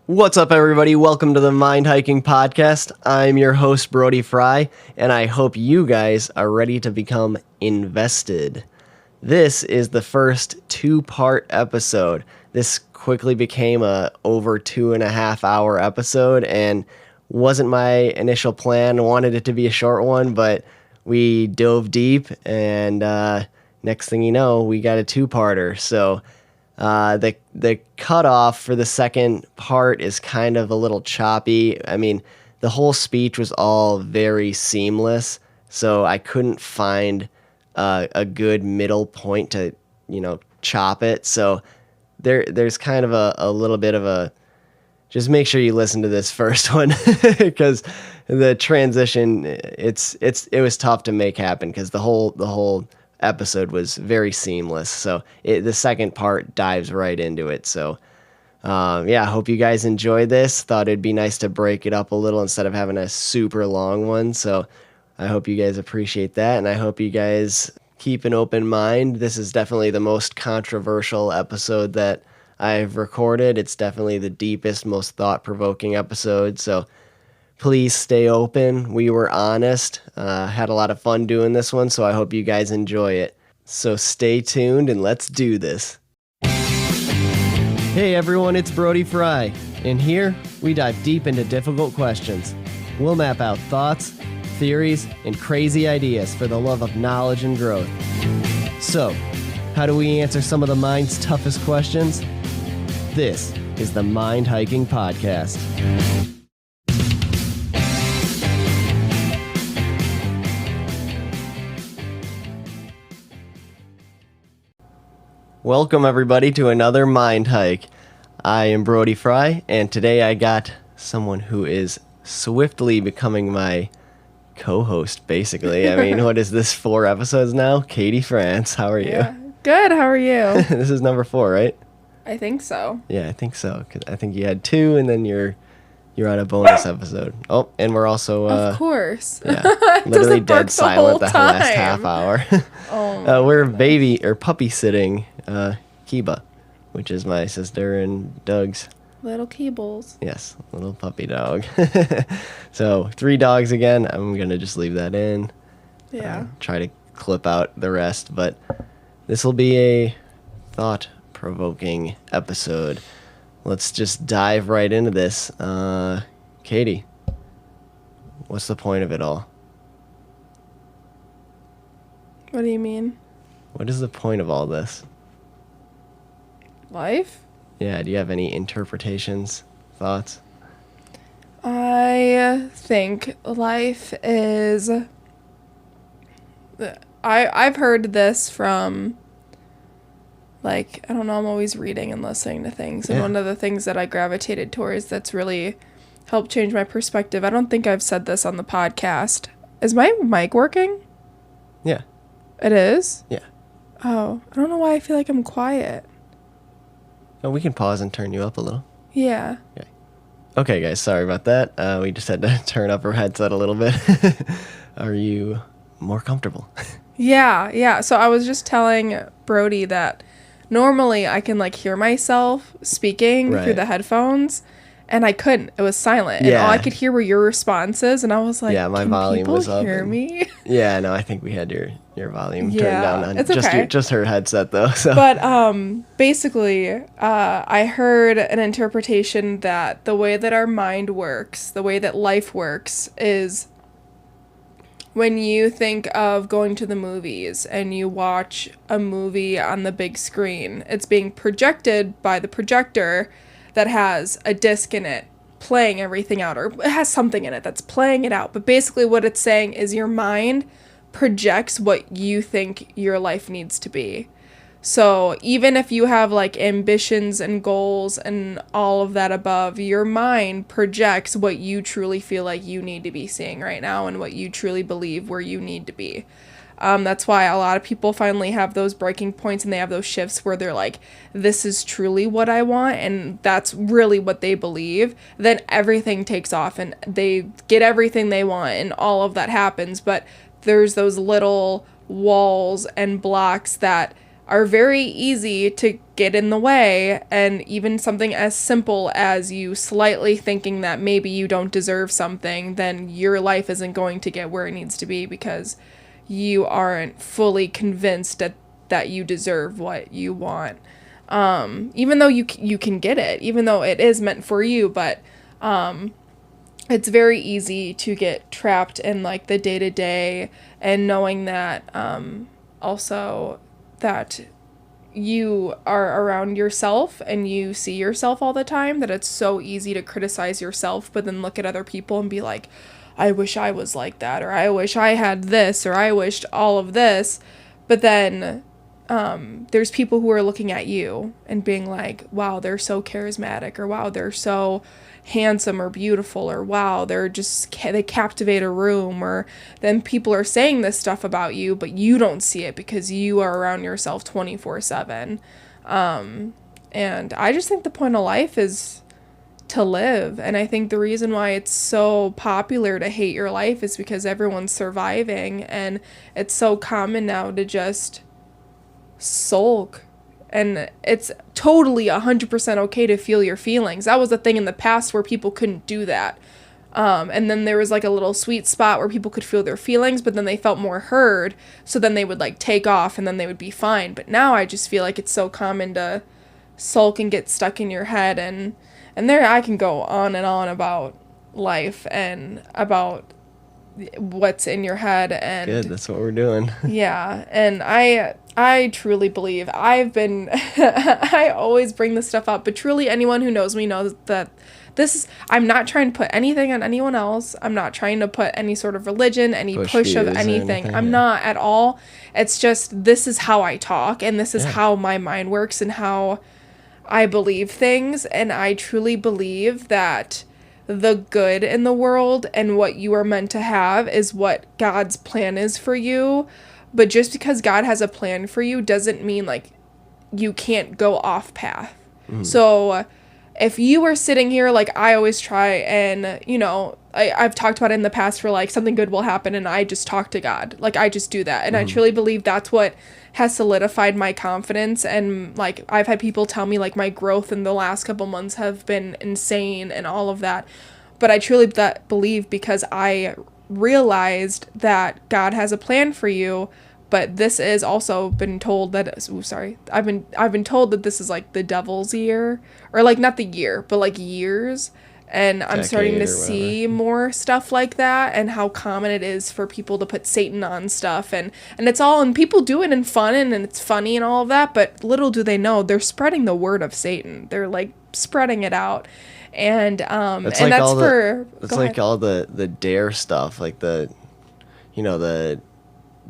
What's up, everybody? Welcome to the Mind Hiking Podcast. I'm your host, Brody Frye, and I hope you guys are ready to become invested. This is the first two-part episode. This quickly became a over 2.5 hour episode and wasn't my initial plan. I wanted it to be a short one, but we dove deep, and next thing you know, we got a two-parter. So the cutoff for the second part is kind of a little choppy. I mean, the whole speech was all very seamless, so I couldn't find a good middle point to, chop it. So there's kind of a little bit of a, just make sure you listen to this first one because the transition, it was tough to make happen because the whole episode was very seamless. So the second part dives right into it. So I hope you guys enjoyed this. Thought it'd be nice to break it up a little instead of having a super long one. So I hope you guys appreciate that, and I hope you guys keep an open mind. This is definitely the most controversial episode that I've recorded. It's definitely the deepest, most thought-provoking episode. So please stay open. We were honest. Had a lot of fun doing this one, so I hope you guys enjoy it. So stay tuned and let's do this. Hey everyone, it's Brody Frye, and here we dive deep into difficult questions. We'll map out thoughts, theories, and crazy ideas for the love of knowledge and growth. So, how do we answer some of the mind's toughest questions? This is the Mind Hiking Podcast. Welcome, everybody, to another Mind Hike. I am Brody Frye, and today I got someone who is swiftly becoming my co-host, basically. I mean, what is this, 4 episodes now? Catie Frantz, how are you? Yeah. Good, how are you? This is number 4, right? I think so. Yeah, I think so. 'Cause I think you had 2, and then you're on a bonus episode. Oh, and we're also... of course. Yeah, literally dead silent the last half hour. We're puppy sitting Kiba, which is my sister and Doug's. Little Keebles. Yes, little puppy dog. So 3 dogs again. I'm going to just leave that in. Yeah. Try to clip out the rest, but this will be a thought-provoking episode. Let's just dive right into this. Catie, what's the point of it all? What do you mean? What is the point of all this? Life? Yeah, do you have any interpretations, thoughts? I think life is... I've heard this from... I don't know, I'm always reading and listening to things. And one of the things that I gravitated towards that's really helped change my perspective, I don't think I've said this on the podcast. Is my mic working? Yeah. It is? Yeah. Oh, I don't know why I feel like I'm quiet. Oh, we can pause and turn you up a little. Yeah. Okay, guys, sorry about that. We just had to turn up our headset a little bit. Are you more comfortable? Yeah. So I was just telling Brody that normally I can hear myself speaking through the headphones, and I couldn't. It was silent, and all I could hear were your responses, and I was like, "Yeah, my volume was up." Hear me? Yeah, no, I think we had your volume turned down on it's okay. just her headset though. So. But basically, I heard an interpretation that the way that our mind works, the way that life works, is when you think of going to the movies and you watch a movie on the big screen, it's being projected by the projector that has a disc in it playing everything out, or it has something in it that's playing it out. But basically what it's saying is your mind projects what you think your life needs to be. So even if you have ambitions and goals and all of that above, your mind projects what you truly feel like you need to be seeing right now and what you truly believe where you need to be. That's why a lot of people finally have those breaking points and they have those shifts where they're like, this is truly what I want, and that's really what they believe. Then everything takes off and they get everything they want and all of that happens. But there's those little walls and blocks that are very easy to get in the way, and even something as simple as you slightly thinking that maybe you don't deserve something, then your life isn't going to get where it needs to be because you aren't fully convinced that you deserve what you want. Even though you can get it, even though it is meant for you, but it's very easy to get trapped in like the day-to-day and knowing that also that you are around yourself and you see yourself all the time, that it's so easy to criticize yourself, but then look at other people and be like, I wish I was like that, or I wish I had this, or I wished all of this. But then there's people who are looking at you and being like, wow, they're so charismatic, or wow, they're so handsome or beautiful, or wow, they captivate a room, or then people are saying this stuff about you, but you don't see it because you are around yourself 24/7. And I just think the point of life is to live. And I think the reason why it's so popular to hate your life is because everyone's surviving, and it's so common now to just sulk. And it's totally 100% okay to feel your feelings. That was a thing in the past where people couldn't do that. And then there was like a little sweet spot where people could feel their feelings, but then they felt more heard. So then they would like take off and then they would be fine. But now I just feel like it's so common to sulk and get stuck in your head. And there I can go on and on about life and about what's in your head. And good, that's what we're doing. Yeah, and I truly believe I always bring this stuff up, but truly anyone who knows me knows that I'm not trying to put anything on anyone else. I'm not trying to put any sort of religion, any push of anything. I'm not at all. It's just, this is how I talk, and this is how my mind works and how I believe things, and I truly believe that the good in the world and what you are meant to have is what God's plan is for you. But just because God has a plan for you doesn't mean like you can't go off path. So if you were sitting here, like I always try, and I've talked about it in the past where like something good will happen and I just talk to God. Like I just do that. And I truly believe that's what has solidified my confidence. And like I've had people tell me like my growth in the last couple months have been insane and all of that. But I truly believe, because I realized that God has a plan for you. But this is also been told that, I've been told that this is like the devil's year, or like not the year, but like years. And I'm starting to see more stuff like that, and how common it is for people to put Satan on stuff, and it's all, and people do it in fun, and it's funny and all of that, but little do they know they're spreading the word of Satan. They're like spreading it out. And it's and like that's like all the dare stuff, like the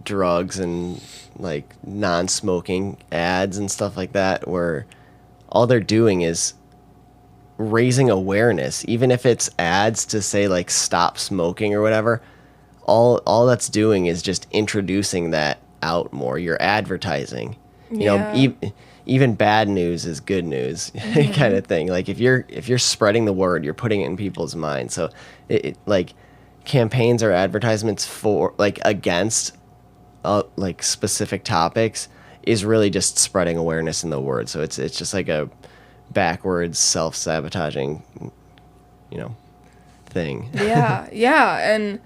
drugs and like non-smoking ads and stuff like that, where all they're doing is raising awareness, even if it's ads to say like stop smoking or whatever. All that's doing is just introducing that out more. You're advertising. Even bad news is good news, kind of thing. Like if you're spreading the word, you're putting it in people's minds. So it like campaigns or advertisements for like against like specific topics is really just spreading awareness in the word. So it's just like a backwards self-sabotaging thing. And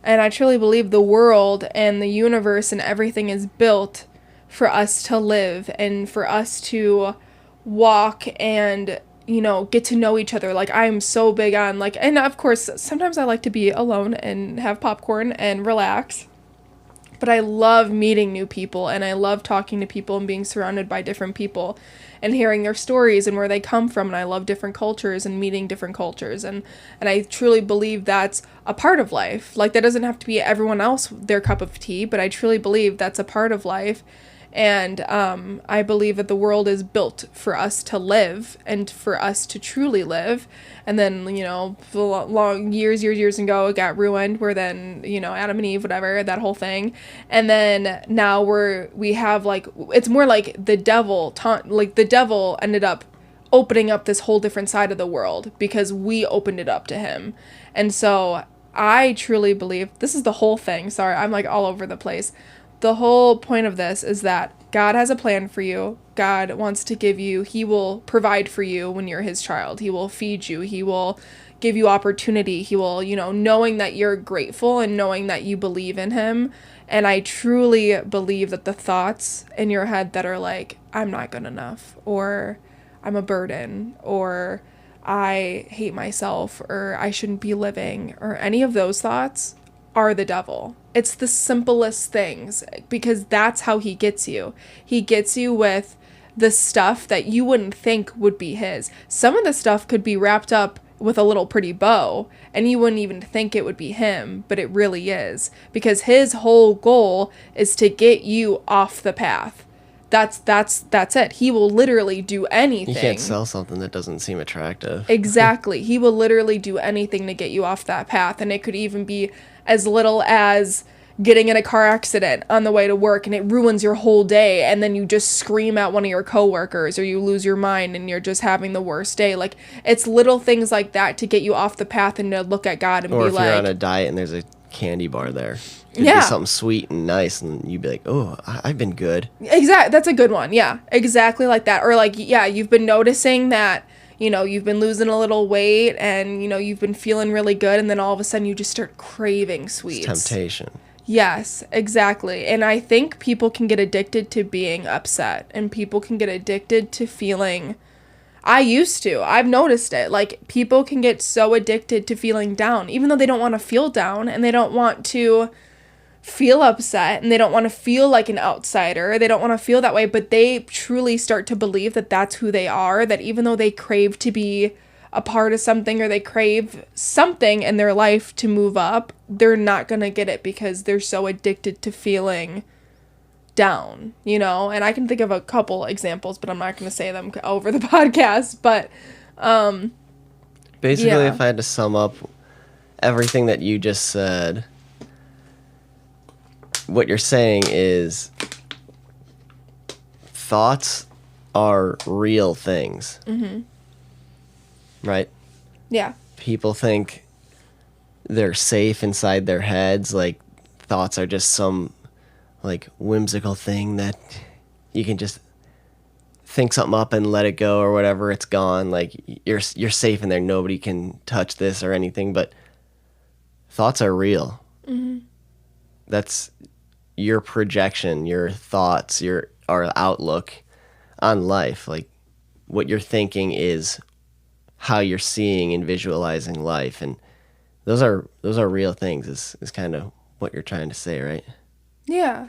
I truly believe the world and the universe and everything is built for us to live and for us to walk and get to know each other. Like I'm so big on like, and of course sometimes I like to be alone and have popcorn and relax, but I love meeting new people, and I love talking to people and being surrounded by different people and hearing their stories and where they come from. And I love different cultures and meeting different cultures. And I truly believe that's a part of life. Like that doesn't have to be everyone else their cup of tea, but I truly believe that's a part of life. And I believe that the world is built for us to live and for us to truly live. And then, long years ago, it got ruined where then, Adam and Eve, whatever, that whole thing. And then now we have like, it's more like the devil ended up opening up this whole different side of the world because we opened it up to him. And so I truly believe this is the whole thing. Sorry, I'm like all over the place. the whole point of this is that God has a plan for you. God wants to give you, he will provide for you when you're his child. He will feed you. He will give you opportunity. He will, knowing that you're grateful and knowing that you believe in him. And I truly believe that the thoughts in your head that are like, I'm not good enough, or I'm a burden, or I hate myself, or I shouldn't be living, or any of those thoughts are the devil. It's the simplest things, because that's how he gets you. He gets you with the stuff that you wouldn't think would be his. Some of the stuff could be wrapped up with a little pretty bow, and you wouldn't even think it would be him, but it really is, because his whole goal is to get you off the path. That's it. He will literally do anything. You can't sell something that doesn't seem attractive. Exactly. He will literally do anything to get you off that path, and it could even be as little as getting in a car accident on the way to work and it ruins your whole day, and then you just scream at one of your coworkers, or you lose your mind and you're just having the worst day. Like, it's little things like that to get you off the path and to look at God and or be if like, you're on a diet and there's a candy bar there. It'd yeah, be something sweet and nice, and you'd be like, oh, I've been good. Exactly. That's a good one. Yeah, exactly like that. Or like, yeah, you've been noticing that, you've been losing a little weight, and, you've been feeling really good, and then all of a sudden you just start craving sweets. It's temptation. Yes, exactly. And I think people can get addicted to being upset, and people can get addicted to feeling, I used to, I've noticed it. Like, people can get so addicted to feeling down, even though they don't want to feel down, and they don't want to feel upset, and they don't want to feel like an outsider. They don't want to feel that way, but they truly start to believe that that's who they are, that even though they crave to be a part of something, or they crave something in their life to move up, they're not going to get it because they're so addicted to feeling down, and I can think of a couple examples, but I'm not going to say them over the podcast. But basically, yeah. If I had to sum up everything that you just said, what you're saying is thoughts are real things. Mm-hmm. Right? Yeah. People think they're safe inside their heads. Like, thoughts are just some, like, whimsical thing that you can just think something up and let it go, or whatever, it's gone. Like, you're safe in there. Nobody can touch this or anything. But thoughts are real. Mm-hmm. That's your projection, your thoughts, our outlook on life. Like, what you're thinking is how you're seeing and visualizing life, and those are real things, is kind of what you're trying to say, right? Yeah.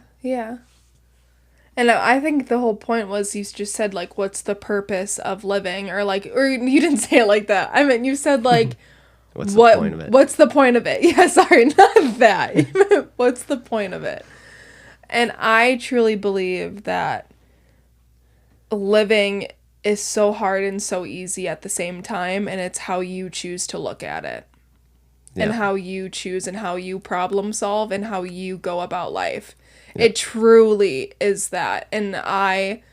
And I think the whole point was, you just said, like, what's the purpose of living, or you didn't say it like that. I mean, you said, like, what's the point of it? What's the point of it? Yeah, sorry, not that. What's the point of it? And I truly believe that living is so hard and so easy at the same time, and it's how you choose to look at it. Yeah. And how you choose and how you problem solve and how you go about life. Yeah. It truly is that. And I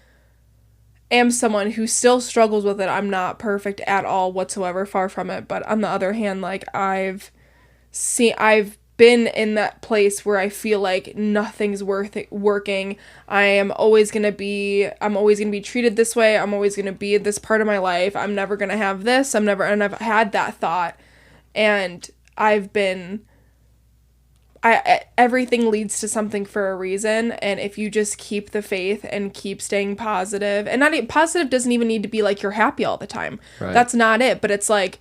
am someone who still struggles with it. I'm not perfect at all whatsoever, far from it. But on the other hand, like, I've been in that place where I feel like nothing's working. I'm always going to be treated this way. I'm always going to be this part of my life. I'm never going to have this. And I've had that thought. And everything leads to something for a reason. And if you just keep the faith and keep staying positive, and positive doesn't even need to be like you're happy all the time. Right. That's not it. But it's like,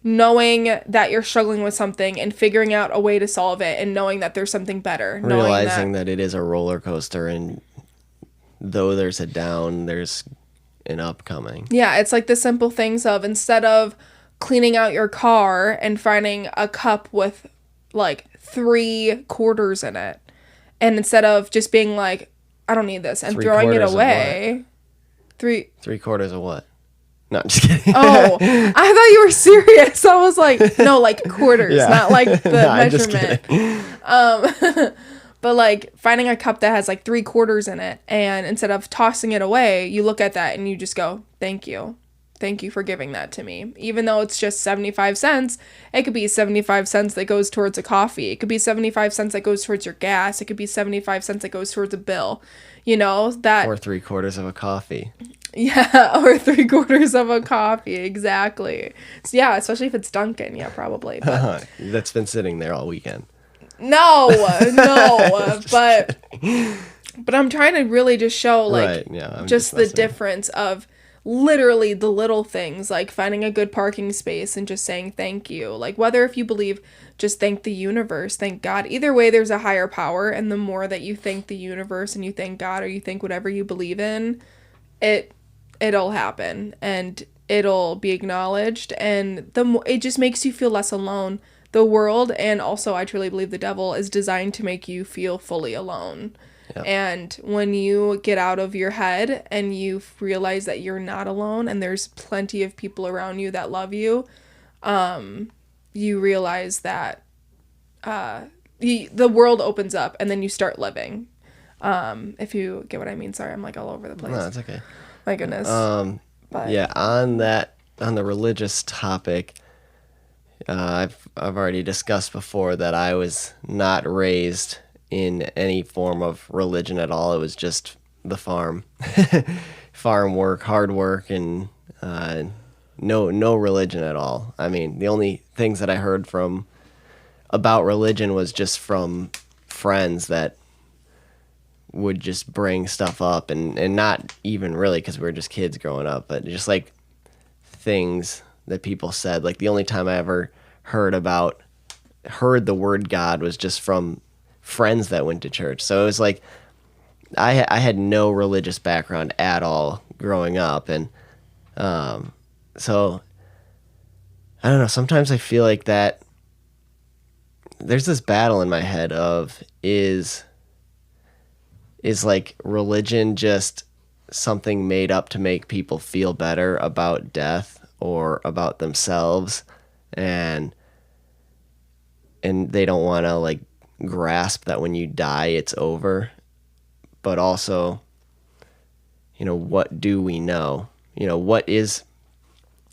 knowing that you're struggling with something and figuring out a way to solve it, and knowing that there's something better. Realizing that it is a roller coaster, and though there's a down, there's an upcoming. Yeah, it's like the simple things of, instead of cleaning out your car and finding a cup with like 3 quarters in it, and instead of just being like, I don't need this, and throwing it away. 3 quarters of what? No, I'm just kidding. Oh, I thought you were serious. I was like, no, like quarters, yeah. Not like the measurement. But like finding a cup that has like 3 quarters in it, and instead of tossing it away, you look at that and you just go, thank you. Thank you for giving that to me. Even though it's just 75 cents, it could be 75 cents that goes towards a coffee. It could be 75 cents that goes towards your gas. It could be 75 cents that goes towards a bill. You know, that... Or 3/4 of a coffee. Yeah, or 3/4 of a coffee. Exactly. So yeah, especially if it's Dunkin'. Yeah, probably. But... That's been sitting there all weekend. No, but I'm trying to really just show, like, right, yeah, just the difference of literally the little things, like finding a good parking space and just saying thank you. Like, whether if you believe, just thank the universe, thank God. Either way, there's a higher power, and the more that you thank the universe and you thank God or you think whatever you believe in, it'll happen and it'll be acknowledged, and it just makes you feel less alone. The world, and also I truly believe the devil, is designed to make you feel fully alone. Yep. And when you get out of your head and you realize that you're not alone and there's plenty of people around you that love you, you realize that the world opens up and then you start living. If you get what I mean. Sorry, I'm like all over the place. No, it's okay. My goodness. But. Yeah, on the religious topic, I've already discussed before that I was not raised in any form of religion at all. It was just the farm work, hard work, and no religion at all. I mean, the only things that I heard about religion was just from friends that would just bring stuff up, and not even really because we were just kids growing up, but just like things that people said. Like, the only time I ever heard the word God was just from friends that went to church. So it was like I had no religious background at all growing up, and so I don't know, sometimes I feel like that there's this battle in my head of is like religion just something made up to make people feel better about death or about themselves, and they don't want to like grasp that when you die it's over. But also, you know, what do we know? You know, what is,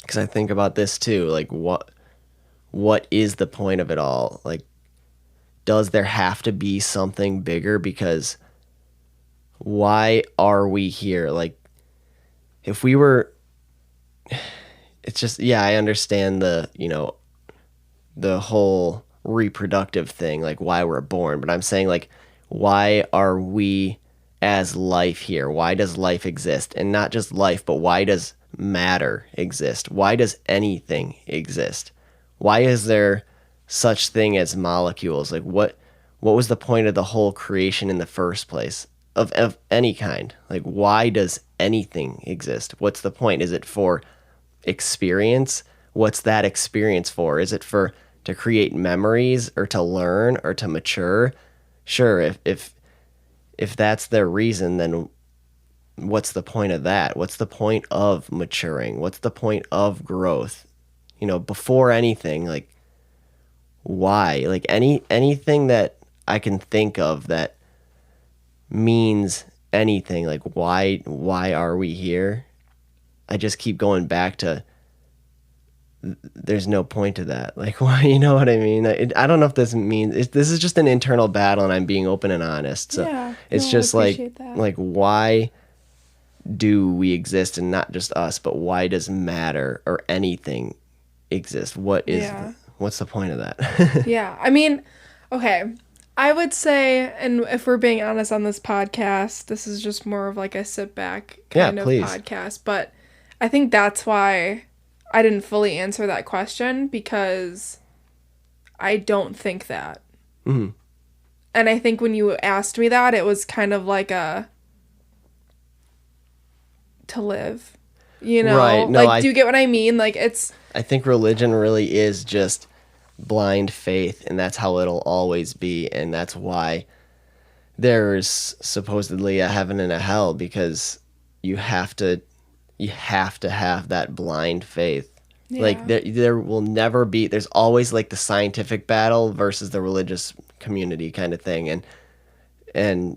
because I think about this too, like what is the point of it all? Like, does there have to be something bigger? Because why are we here? Like, if we were, it's just, yeah, I understand the whole reproductive thing, like why we're born, but I'm saying, like, why are we as life here? Why does life exist? And not just life, but why does matter exist? Why does anything exist? Why is there such thing as molecules? Like, what was the point of the whole creation in the first place of any kind? Like, why does anything exist? What's the point? Is it for experience? What's that experience for? Is it to create memories or to learn or to mature? Sure, if that's their reason, then what's the point of that? What's the point of maturing? What's the point of growth? You know, before anything, like, why? Like, anything that I can think of that means anything, like, why are we here? I just keep going back to there's no point to that. Like, why? You know what I mean? I don't know if this means this is just an internal battle, and I'm being open and honest. So yeah, it's just like why do we exist, and not just us, but why does matter or anything exist? What's the point of that? Yeah, I mean, okay, I would say, and if we're being honest on this podcast, this is just more of like a sit back kind of podcast, but I think that's why I didn't fully answer that question, because I don't think that. Mm-hmm. And I think when you asked me that, it was kind of like to live, you know? Right. No, like, do you get what I mean? Like, I think religion really is just blind faith, and that's how it'll always be, and that's why there's supposedly a heaven and a hell, because you have to have that blind faith. Yeah. Like, there will never be, there's always like the scientific battle versus the religious community kind of thing, and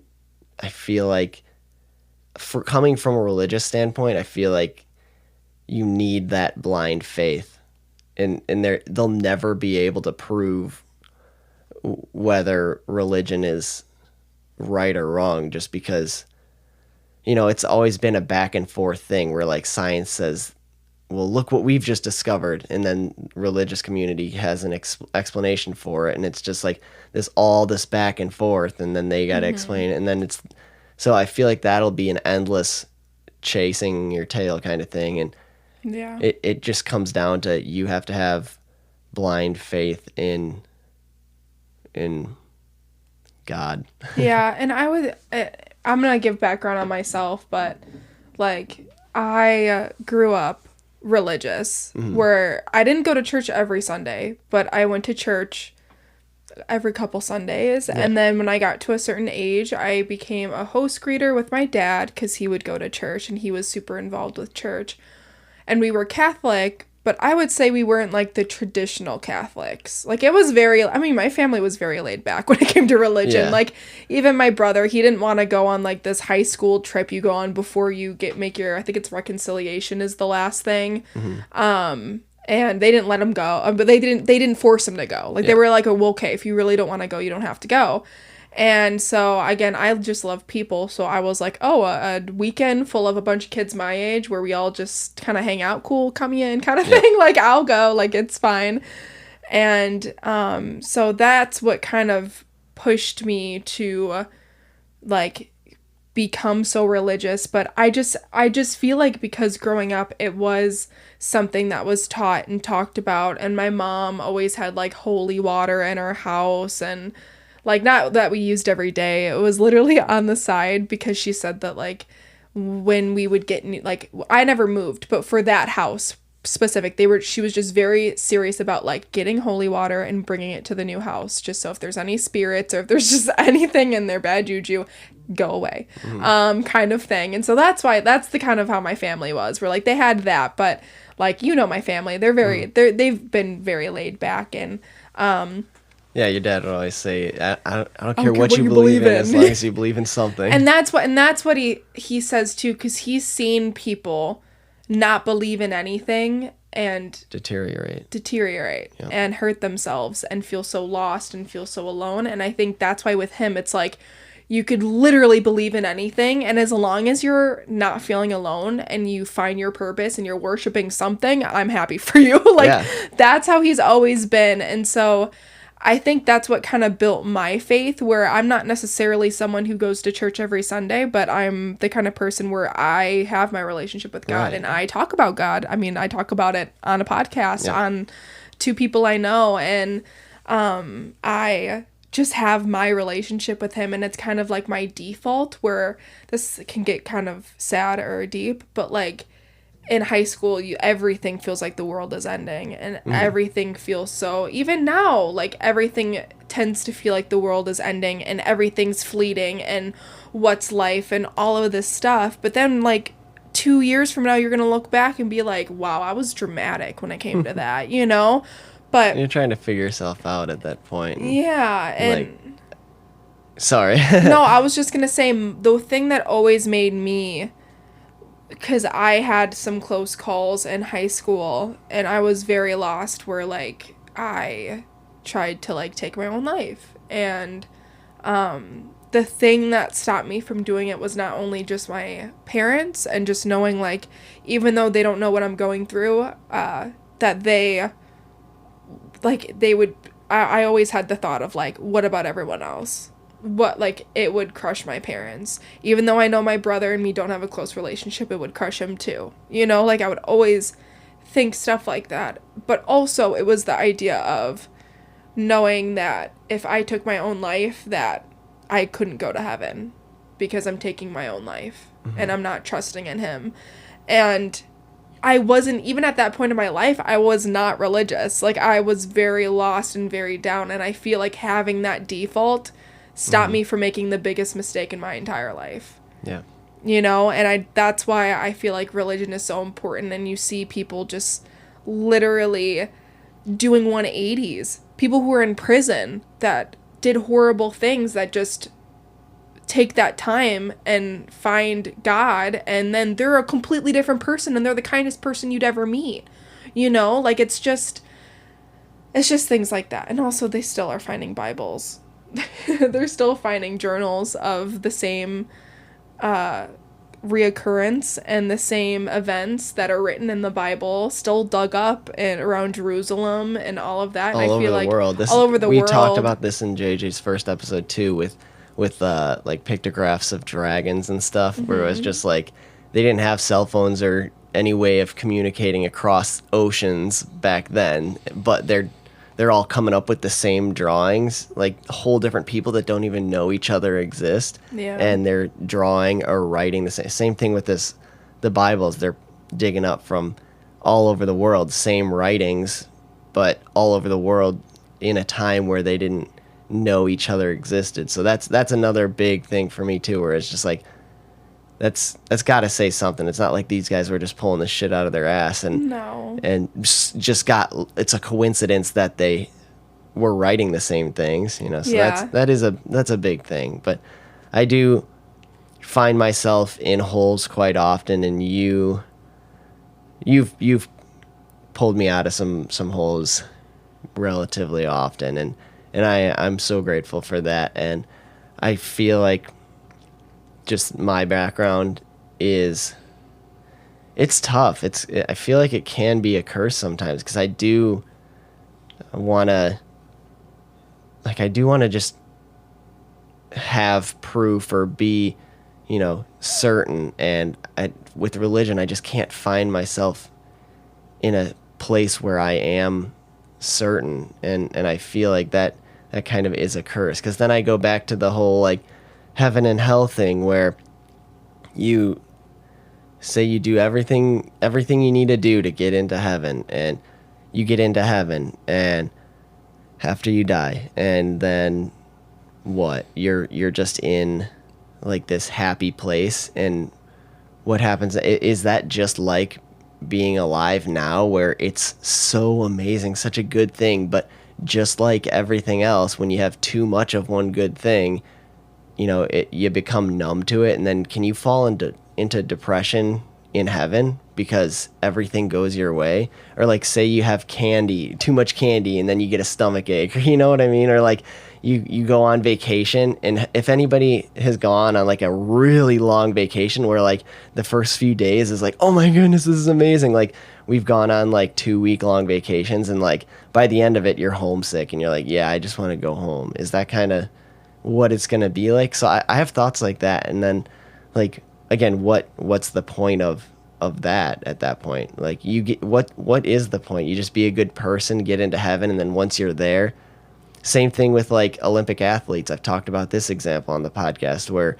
I feel like, for coming from a religious standpoint, I feel like you need that blind faith, and they'll never be able to prove whether religion is right or wrong, just because, it's always been a back and forth thing where like science says, well, look what we've just discovered, and then religious community has an explanation for it, and it's just like this back and forth, and then they got to explain it, and then so I feel like that'll be an endless chasing your tail kind of thing, and Yeah. it just comes down to you have to have blind faith in God. Yeah, and I'm gonna give background on myself, but like I grew up religious, where I didn't go to church every Sunday, but I went to church every couple Sundays. Yeah. And then when I got to a certain age, I became a host greeter with my dad because he would go to church and he was super involved with church. And we were Catholic, but I would say we weren't like the traditional Catholics. Like it was my family was very laid back when it came to religion. Yeah. Like even my brother, he didn't want to go on like this high school trip you go on before you make your, I think it's reconciliation is the last thing. And they didn't let him go, but they didn't force him to go. Like they were like, oh, well, okay, if you really don't want to go, you don't have to go. And so, again, I just love people. So I was like, oh, a weekend full of a bunch of kids my age where we all just kind of hang out, cool, come in kind of thing. Like, I'll go, like, it's fine. And so that's what kind of pushed me to, like, become so religious. But I just feel like because growing up, it was something that was taught and talked about. And my mom always had, like, holy water in our house, and like, not that we used every day. It was literally on the side because she said that, like, when we would get, like, I never moved, but for that house specific, she was just very serious about, like, getting holy water and bringing it to the new house. Just so if there's any spirits or if there's just anything in there, bad juju, go away, kind of thing. And so that's the kind of how my family was. Where, like, they had that, but, like, my family, they've been very laid back, and, yeah, your dad would always say, I don't care what you believe in as long as you believe in something. And that's what he says too, because he's seen people not believe in anything and deteriorate Yep. and hurt themselves and feel so lost and feel so alone. And I think that's why with him, it's like you could literally believe in anything, and as long as you're not feeling alone and you find your purpose and you're worshiping something, I'm happy for you. Like, that's how he's always been. And so I think that's what kind of built my faith, where I'm not necessarily someone who goes to church every Sunday, but I'm the kind of person where I have my relationship with God, and I talk about God. I mean, I talk about it on a podcast, on two people I know, and I just have my relationship with him, and it's kind of like my default, where this can get kind of sad or deep, but like, in high school, everything feels like the world is ending, and everything feels so, even now, like, everything tends to feel like the world is ending, and everything's fleeting, and what's life, and all of this stuff. But then, like, 2 years from now, you're gonna look back and be like, wow, I was dramatic when it came to that, But you're trying to figure yourself out at that point. Yeah, and... Like, sorry. No, I was just gonna say, the thing that always made me... because I had some close calls in high school, and I was very lost, where, like, I tried to, like, take my own life. And the thing that stopped me from doing it was not only just my parents, and just knowing, like, even though they don't know what I'm going through, that they would... I always had the thought of, like, what about everyone else? What, like, it would crush my parents. Even though I know my brother and me don't have a close relationship, it would crush him too. Like, I would always think stuff like that. But also, it was the idea of knowing that if I took my own life, that I couldn't go to heaven because I'm taking my own life and I'm not trusting in him. And I wasn't, even at that point in my life, I was not religious. Like, I was very lost and very down, and I feel like having that default stopped me from making the biggest mistake in my entire life. Yeah. And that's why I feel like religion is so important, and you see people just literally doing 180s. People who are in prison that did horrible things that just take that time and find God, and then they're a completely different person and they're the kindest person you'd ever meet. You know, like it's just things like that. And also they still are finding Bibles. They're still finding journals of the same reoccurrence and the same events that are written in the Bible, still dug up and around Jerusalem and all of that. All and I over feel the like world. all over the world. We talked about this in JJ's first episode too, with like pictographs of dragons and stuff, where it was just like they didn't have cell phones or any way of communicating across oceans back then, but they're all coming up with the same drawings, like whole different people that don't even know each other exist. Yeah. And they're drawing or writing the same thing with the Bibles. They're digging up from all over the world, same writings, but all over the world in a time where they didn't know each other existed. So that's another big thing for me too, where it's just like, that's got to say something. It's not like these guys were just pulling this shit out of their ass and just got. It's a coincidence that they were writing the same things, you know. So that's a big thing. But I do find myself in holes quite often, and you've pulled me out of some holes relatively often, and I'm so grateful for that. And I feel like just my background is, it's tough. I feel like it can be a curse sometimes, because I do want to just have proof or be, you know, certain. And with religion, I just can't find myself in a place where I am certain. And I feel like that kind of is a curse, because then I go back to the whole like heaven and hell thing, where you say you do everything you need to do to get into heaven, and you get into heaven, and after you die, and then what? You're just in like this happy place, and what happens? Is that just like being alive now, where it's so amazing, such a good thing, but just like everything else, when you have too much of one good thing, you know, you become numb to it, and then can you fall into depression in heaven because everything goes your way? Or like, say you have too much candy, and then you get a stomach ache, you know what I mean? Or like you go on vacation, and if anybody has gone on like a really long vacation where like the first few days is like, oh my goodness, this is amazing. Like we've gone on like 2-week long vacations, and like by the end of it, you're homesick, and you're like, yeah, I just want to go home. Is that kind of what it's going to be like? So I have thoughts like that. And then like, again, what's the point of that at that point? Like you get, what is the point? You just be a good person, get into heaven, and then once you're there, same thing with like Olympic athletes. I've talked about this example on the podcast, where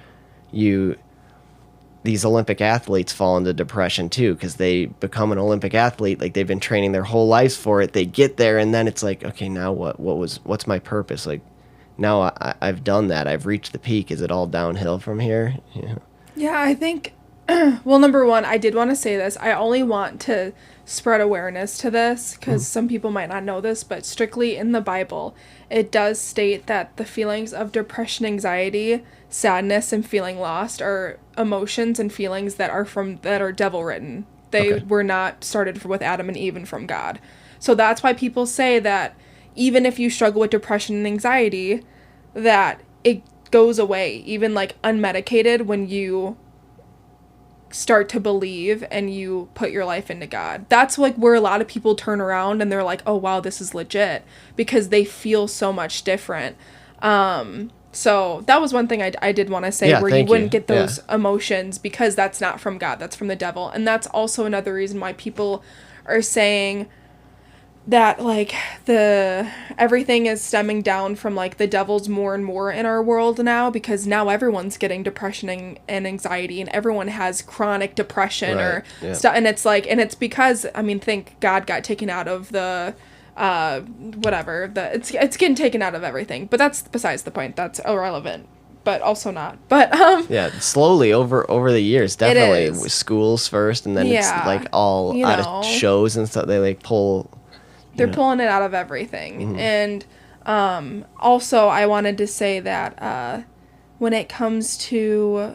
these Olympic athletes fall into depression too, because they become an Olympic athlete, like they've been training their whole lives for it. They get there, and then it's like, okay, now what's my purpose? Like, now I've done that. I've reached the peak. Is it all downhill from here? Yeah, I think, well, number one, I did want to say this. I only want to spread awareness to this, because some people might not know this, but strictly in the Bible, it does state that the feelings of depression, anxiety, sadness, and feeling lost are emotions and feelings that are devil written. They were not started with Adam and Eve and from God. So that's why people say that even if you struggle with depression and anxiety, that it goes away, even like unmedicated, when you start to believe and you put your life into God. That's like where a lot of people turn around and they're like, oh wow, this is legit, because they feel so much different. So that was one thing I did want to say, where you wouldn't get those emotions, because that's not from God, that's from the devil. And that's also another reason why people are saying that like everything is stemming down from like the devil's more and more in our world now, because now everyone's getting depression and anxiety, and everyone has chronic depression stuff. And it's like, and it's because, I mean, think God got taken out of the it's getting taken out of everything, but that's besides the point. That's irrelevant, but also not. But slowly over the years, definitely schools first, and then it's like all out of shows and stuff. They like pull. They're pulling it out of everything. And also I wanted to say that when it comes to,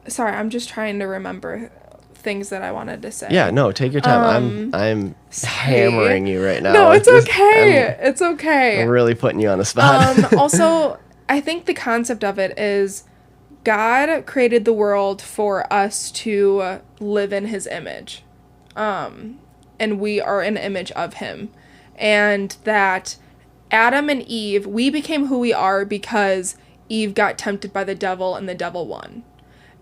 sorry, I'm just trying to remember things that I wanted to say. Yeah, no, take your time. I'm hammering you right now. No, it's okay. It's okay. I'm really putting you on the spot. Also, I think the concept of it is God created the world for us to live in his image. And we are an image of him. And that Adam and Eve, we became who we are because Eve got tempted by the devil and the devil won.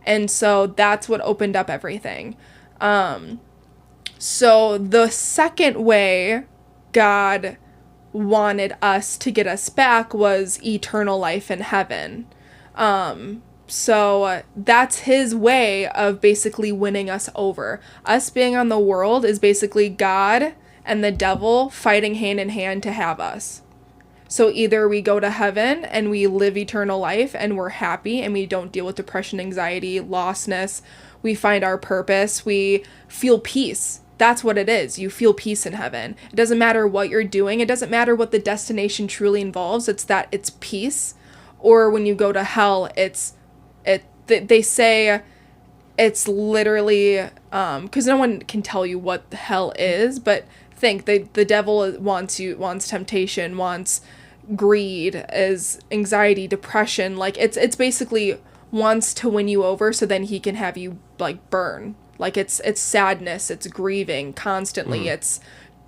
And so that's what opened up everything. So the second way God wanted to get us back was eternal life in heaven. So that's his way of basically winning us over. Us being on the world is basically God and the devil fighting hand in hand to have us. So either we go to heaven and we live eternal life and we're happy and we don't deal with depression, anxiety, lostness. We find our purpose. We feel peace. That's what it is. You feel peace in heaven. It doesn't matter what you're doing. It doesn't matter what the destination truly involves. It's that it's peace. Or when you go to hell, they say it's literally, because no one can tell you what the hell is, but think the devil wants temptation, wants greed, is anxiety, depression. Like it's basically wants to win you over so then he can have you like burn. Like it's sadness, it's grieving constantly, it's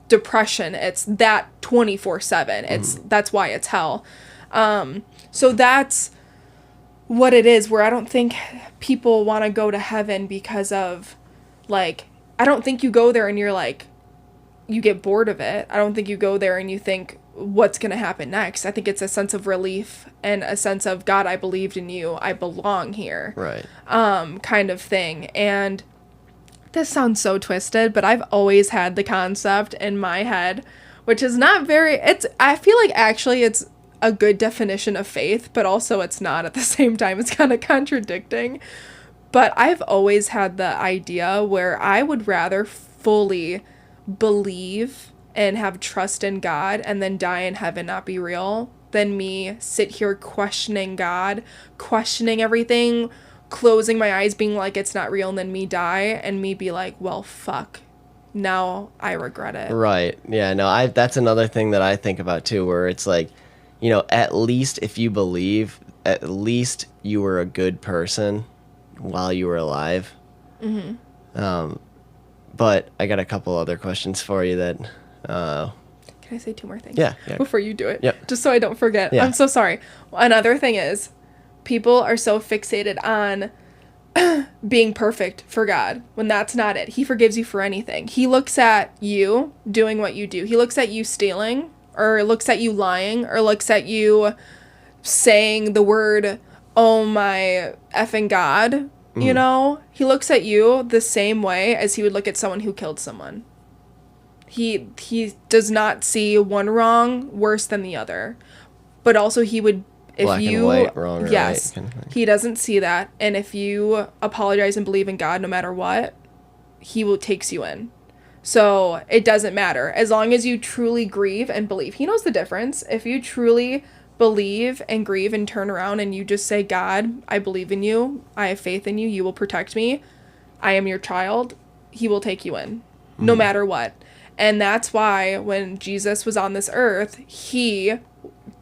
depression, it's that 24/7. That's why it's hell. So that's what it is, where I don't think people want to go to heaven because of, like, I don't think you go there and you're like, you get bored of it. I don't think you go there and you think, what's going to happen next? I think it's a sense of relief and a sense of, God, I believed in you. I belong here. Right. Kind of thing. And this sounds so twisted, but I've always had the concept in my head, which is not very, I feel like actually it's a good definition of faith, but also it's not at the same time. It's kind of contradicting. But I've always had the idea where I would rather fully believe and have trust in God and then die in heaven not be real than me sit here questioning God, questioning everything, closing my eyes, being like it's not real, and then me die and me be like, well, fuck, now I regret it. Right. Yeah, no, that's another thing that I think about too, where it's like, you know, at least if you believe, at least you were a good person while you were alive. But I got a couple other questions for you that... Can I say two more things? Yeah. Before you do it? Yep. Just so I don't forget. Yeah. I'm so sorry. Another thing is, people are so fixated on being perfect for God when that's not it. He forgives you for anything. He looks at you doing what you do. He looks at you stealing, or looks at you lying, or looks at you saying the word, oh my effing God. You know, he looks at you the same way as he would look at someone who killed someone. He does not see one wrong worse than the other. But also he would, if Black you... and white, wrong or yes, right. Kind of thing. he doesn't see that. And if you apologize and believe in God no matter what, he takes you in. So it doesn't matter. As long as you truly grieve and believe. He knows the difference. If you truly believe and grieve and turn around and you just say, God, I believe in you. I have faith in you. You will protect me. I am your child. He will take you in no matter what. And that's why when Jesus was on this earth, he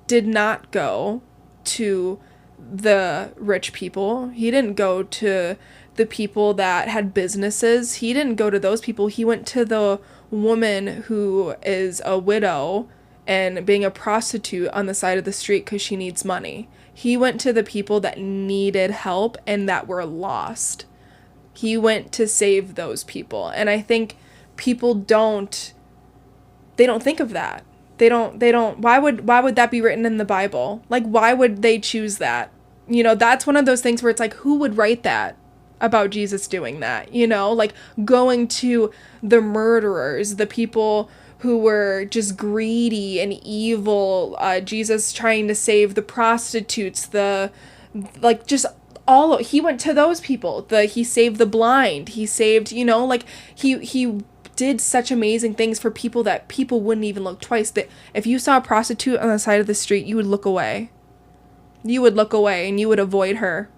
did not go to the rich people. He didn't go to the people that had businesses. He didn't go to those people. He went to the woman who is a widow and being a prostitute on the side of the street because she needs money. He went to the people that needed help and that were lost. He went to save those people. And I think people don't think of that. They don't, why would that be written in the Bible? Like, why would they choose that? You know, that's one of those things where it's like, who would write that about Jesus doing that? You know, like going to the murderers, the people who were just greedy and evil, Jesus trying to save the prostitutes, he went to those people. He saved the blind. He saved, you know, like he did such amazing things for people that people wouldn't even look twice. That if you saw a prostitute on the side of the street, you would look away. you would look away and you would avoid her.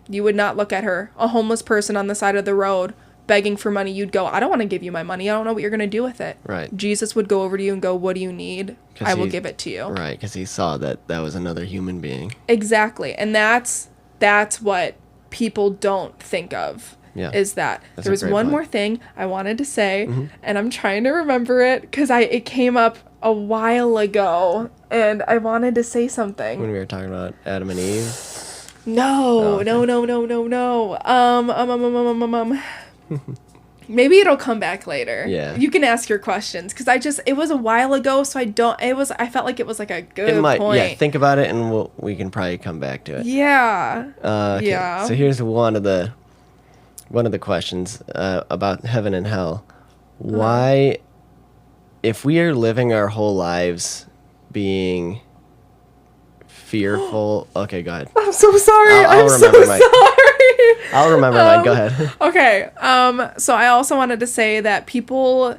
You would not look at her. A homeless person on the side of the road begging for money, you'd go, I don't want to give you my money. I don't know what you're going to do with it. Right. Jesus would go over to you and go, what do you need? I will give it to you. Right, because he saw that was another human being. Exactly. And that's what people don't think of. Yeah. Is that That's there was one point. more thing I wanted to say, and I'm trying to remember it because it came up a while ago, and I wanted to say something. When we were talking about Adam and Eve? No. Maybe it'll come back later. Yeah. You can ask your questions because it was a while ago, so I felt like it was like a good point. Yeah, think about it and we can probably come back to it. Yeah. Okay. Yeah. So here's one of the questions about heaven and hell. Why, if we are living our whole lives being fearful... Okay, go ahead. I'm so sorry. I'll I'm so remember mine. sorry. I'll remember mine. Go ahead. Okay. So I also wanted to say that people...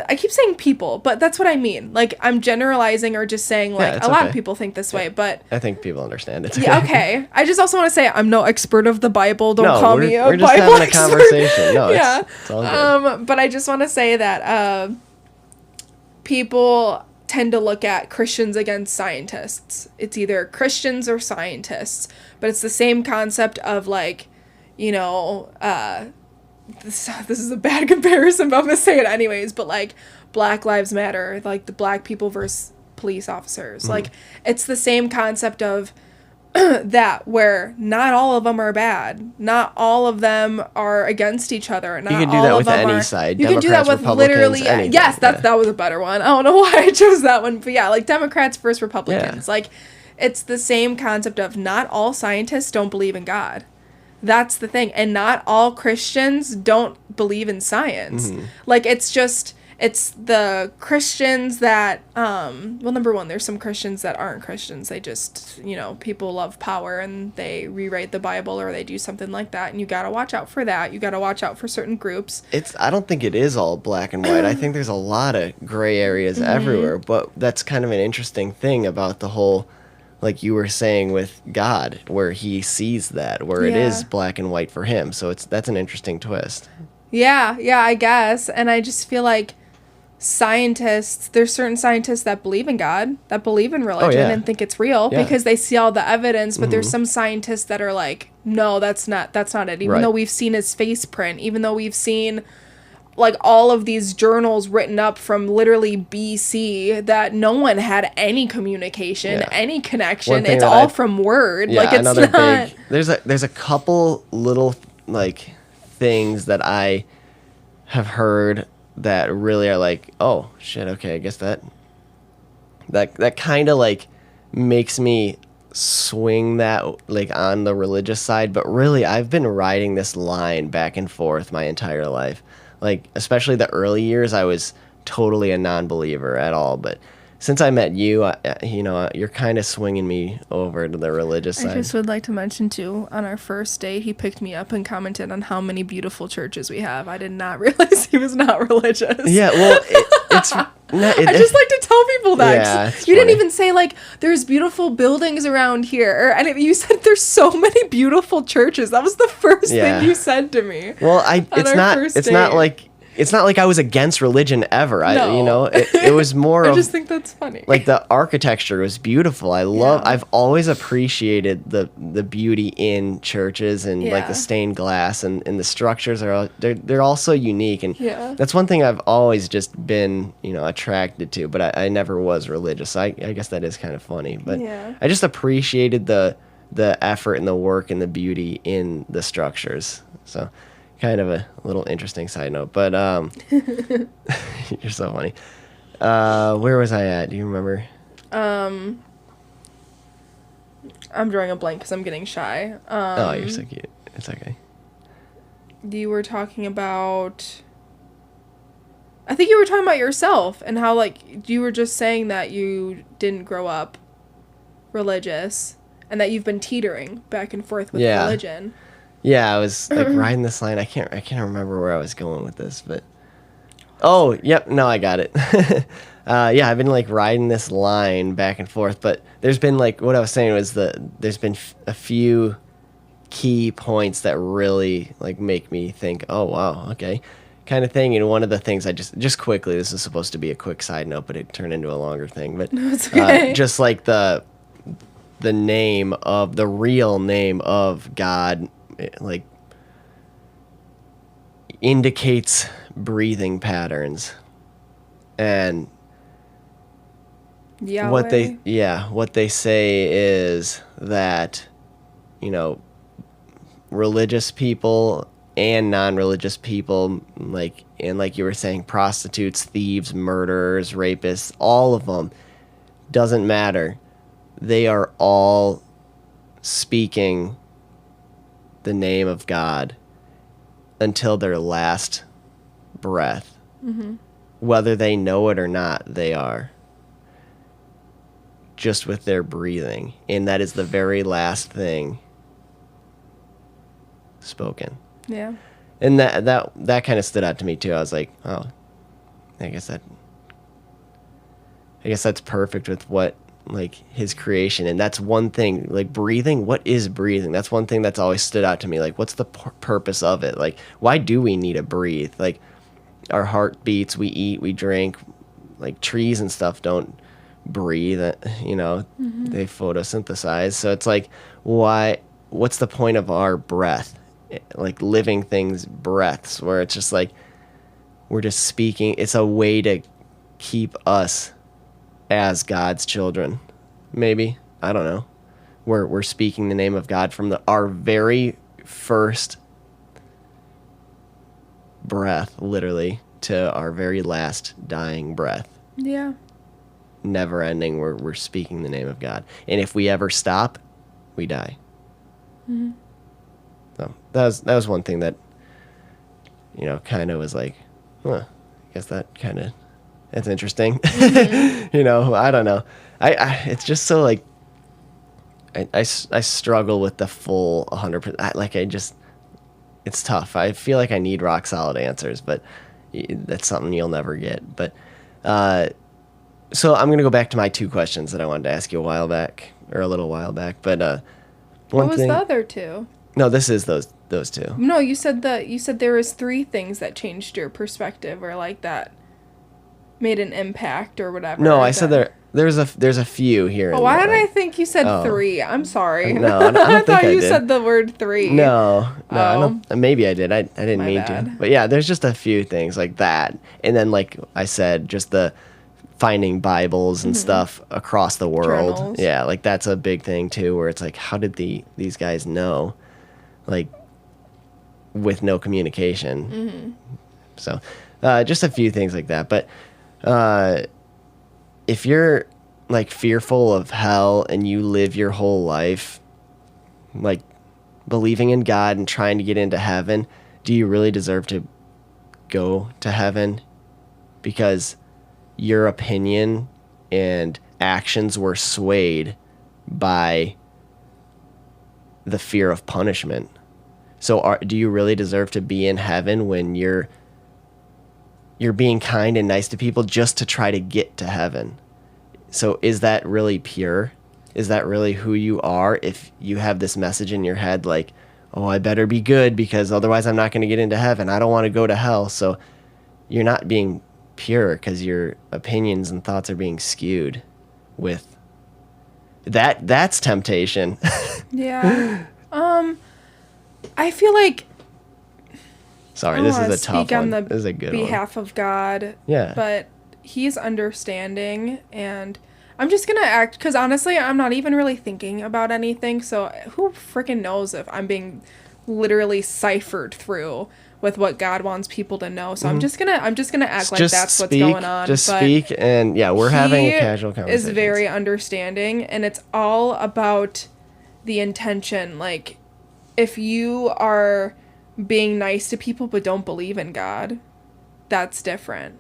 I keep saying people, but that's what I mean. Like, I'm generalizing or just saying, like, it's a lot okay. of people think this way, but... I think people understand it. Yeah, okay. I just also want to say I'm no expert of the Bible. Don't No, call me a we're just Bible having a expert. conversation. No, Yeah. it's all good. But I just want to say that people tend to look at Christians against scientists. It's either Christians or scientists, but it's the same concept of, like, you know, this is a bad comparison, but I'm gonna say it anyways, but like Black Lives Matter, like the black people versus police officers. Like, it's the same concept of that, where not all of them are bad, not all of them are against each other, not You can do all that of with them any are, side. you can do that Democrats, with literally Republicans, anything. yes, Yeah. that was a better one. I don't know why I chose that one, but yeah, like Democrats versus Republicans. Yeah. Like, it's the same concept of not all scientists don't believe in God. That's the thing. And not all Christians don't believe in science. Like, it's the Christians that, well, number one, there's some Christians that aren't Christians. They just, people love power and they rewrite the Bible or they do something like that. And you got to watch out for that. You got to watch out for certain groups. I don't think it is all black and white. I think there's a lot of gray areas everywhere, but that's kind of an interesting thing about the whole, like you were saying with God, where he sees that, where it is black and white for him. So that's an interesting twist. Yeah, I guess. And I just feel like there's certain scientists that believe in God, that believe in religion and think it's real because they see all the evidence, but there's some scientists that are like, no, that's not it. Even though we've seen his face print, even though we've seen like all of these journals written up from literally BC that no one had any communication, any connection. It's all from word. Yeah, like, it's another not... there's a couple little like things that I have heard that really are like, oh shit, okay, I guess that kind of like makes me swing that like on the religious side, but really I've been riding this line back and forth my entire life. Like, especially the early years, I was totally a non-believer at all, but since I met you, you're kind of swinging me over to the religious side. I just would like to mention, too, on our first date, he picked me up and commented on how many beautiful churches we have. I did not realize he was not religious. Yeah, well, I just like to tell people that. Yeah, you didn't even say, like, there's beautiful buildings around here. And you said there's so many beautiful churches. That was the first thing you said to me. Well, it's not like I was against religion ever. No. It was more I just think that's funny. Like, the architecture was beautiful. I've always appreciated the beauty in churches and like the stained glass and the structures they're all so unique, and that's one thing I've always just been attracted to, but I never was religious. I guess that is kind of funny, but I just appreciated the effort and the work and the beauty in the structures. So kind of a little interesting side note, but you're so funny. Where was I at? Do you remember? I'm drawing a blank because I'm getting shy. Oh, you're so cute. It's okay. You were talking about... I think you were talking about yourself and how, like, you were just saying that you didn't grow up religious and that you've been teetering back and forth with religion. Yeah, I was like riding this line. I can't remember where I was going with this, but oh, yep, no, I got it. Yeah, I've been like riding this line back and forth, but there's been like what I was saying was there's been a few key points that really like make me think, oh wow, okay, kind of thing. And one of the things I just quickly, this is supposed to be a quick side note, but it turned into a longer thing. But It's okay. just like the real name of God, like indicates breathing patterns, and Yahweh. what they say is that, you know, religious people and non-religious people, like you were saying, prostitutes, thieves, murderers, rapists, all of them, doesn't matter. They are all speaking the name of God until their last breath. Mm-hmm. Whether they know it or not, they are. Just with their breathing. And that is the very last thing spoken. Yeah. And that kind of stood out to me too. I was like, oh, I guess that's perfect with what, like, his creation. And that's one thing, like, breathing. What is breathing? That's one thing that's always stood out to me. Like, what's the purpose of it? Like, why do we need to breathe? Like, our heart beats, we eat, we drink. Like, trees and stuff don't breathe, you know. Mm-hmm. They photosynthesize. So it's like, what's the point of our breath? Like, living things' breaths, where it's just like we're just speaking. It's a way to keep us as God's children. Maybe, I don't know. We're speaking the name of God from our very first breath, literally, to our very last dying breath. Yeah. Never ending. We're speaking the name of God, and if we ever stop, we die. Mm-hmm. So that was one thing that, you know, kind of was like, huh, I guess that's interesting. Mm-hmm. You know, I don't know. I it's just so like, I struggle with the full 100%. It's tough. I feel like I need rock solid answers, but that's something you'll never get. But, so I'm going to go back to my two questions that I wanted to ask you a little while back. But, What was the other two? No, this is those two. No, you said there was 3 things that changed your perspective, or like that made an impact or whatever. No, I said there's a few here. Oh, why did I think you said 3? I'm sorry. No, I don't I think thought I you did. said the word 3. No, Oh. I don't. Maybe I did. I didn't My mean bad. to. But yeah, there's just a few things like that, and then like I said, just the finding Bibles and stuff across the world. Journals. Yeah, like that's a big thing too, where it's like, how did these guys know, like, with no communication? Mm-hmm. So, just a few things like that. But if you're like fearful of hell and you live your whole life like believing in God and trying to get into heaven, do you really deserve to go to heaven? Because your opinion and actions were swayed by the fear of punishment. So do you really deserve to be in heaven when you're being kind and nice to people just to try to get to heaven? So is that really pure? Is that really who you are if you have this message in your head like, oh, I better be good because otherwise I'm not going to get into heaven. I don't want to go to hell. So you're not being pure because your opinions and thoughts are being skewed with that. That's temptation. Yeah. I feel like Sorry, I this wanna is a tough speak on one. the This is a good one. behalf of God. Yeah. But he's understanding, and I'm just gonna act because honestly, I'm not even really thinking about anything. So who freaking knows if I'm being literally ciphered through with what God wants people to know. So I'm just gonna act like that's what's going on. Just but speak, and yeah, we're having he a casual conversation. is very understanding, and it's all about the intention. Like, if you are being nice to people but don't believe in God, that's different.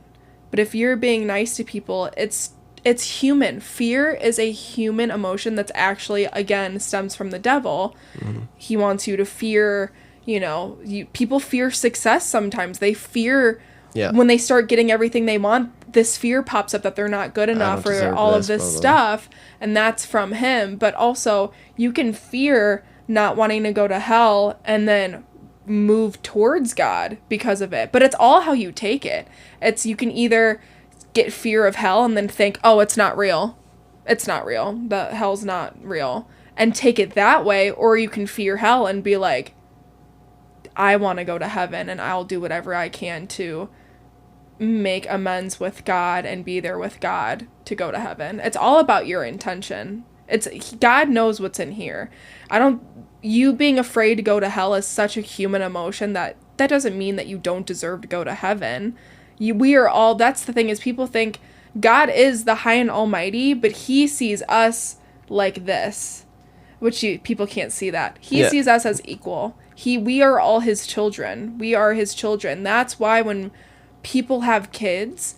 But if you're being nice to people, it's human. Fear is a human emotion that's actually, again, stems from the devil. Mm-hmm. He wants you to fear, people fear success sometimes. They fear Yeah. when they start getting everything they want, this fear pops up that they're not good enough or all of this stuff, and that's from him. But also, you can fear not wanting to go to hell and then move towards God because of it. But it's all how you take it. It's, you can either get fear of hell and then think, oh, it's not real. It's not real. The hell's not real. And take it that way, or you can fear hell and be like, I want to go to heaven and I'll do whatever I can to make amends with God and be there with God to go to heaven. It's all about your intention. It's, God knows what's in here. You being afraid to go to hell is such a human emotion that doesn't mean that you don't deserve to go to heaven. We are all, that's the thing, is people think God is the high and almighty, but he sees us like this, which people can't see that. He sees us as equal. We are all his children. We are his children. That's why when people have kids,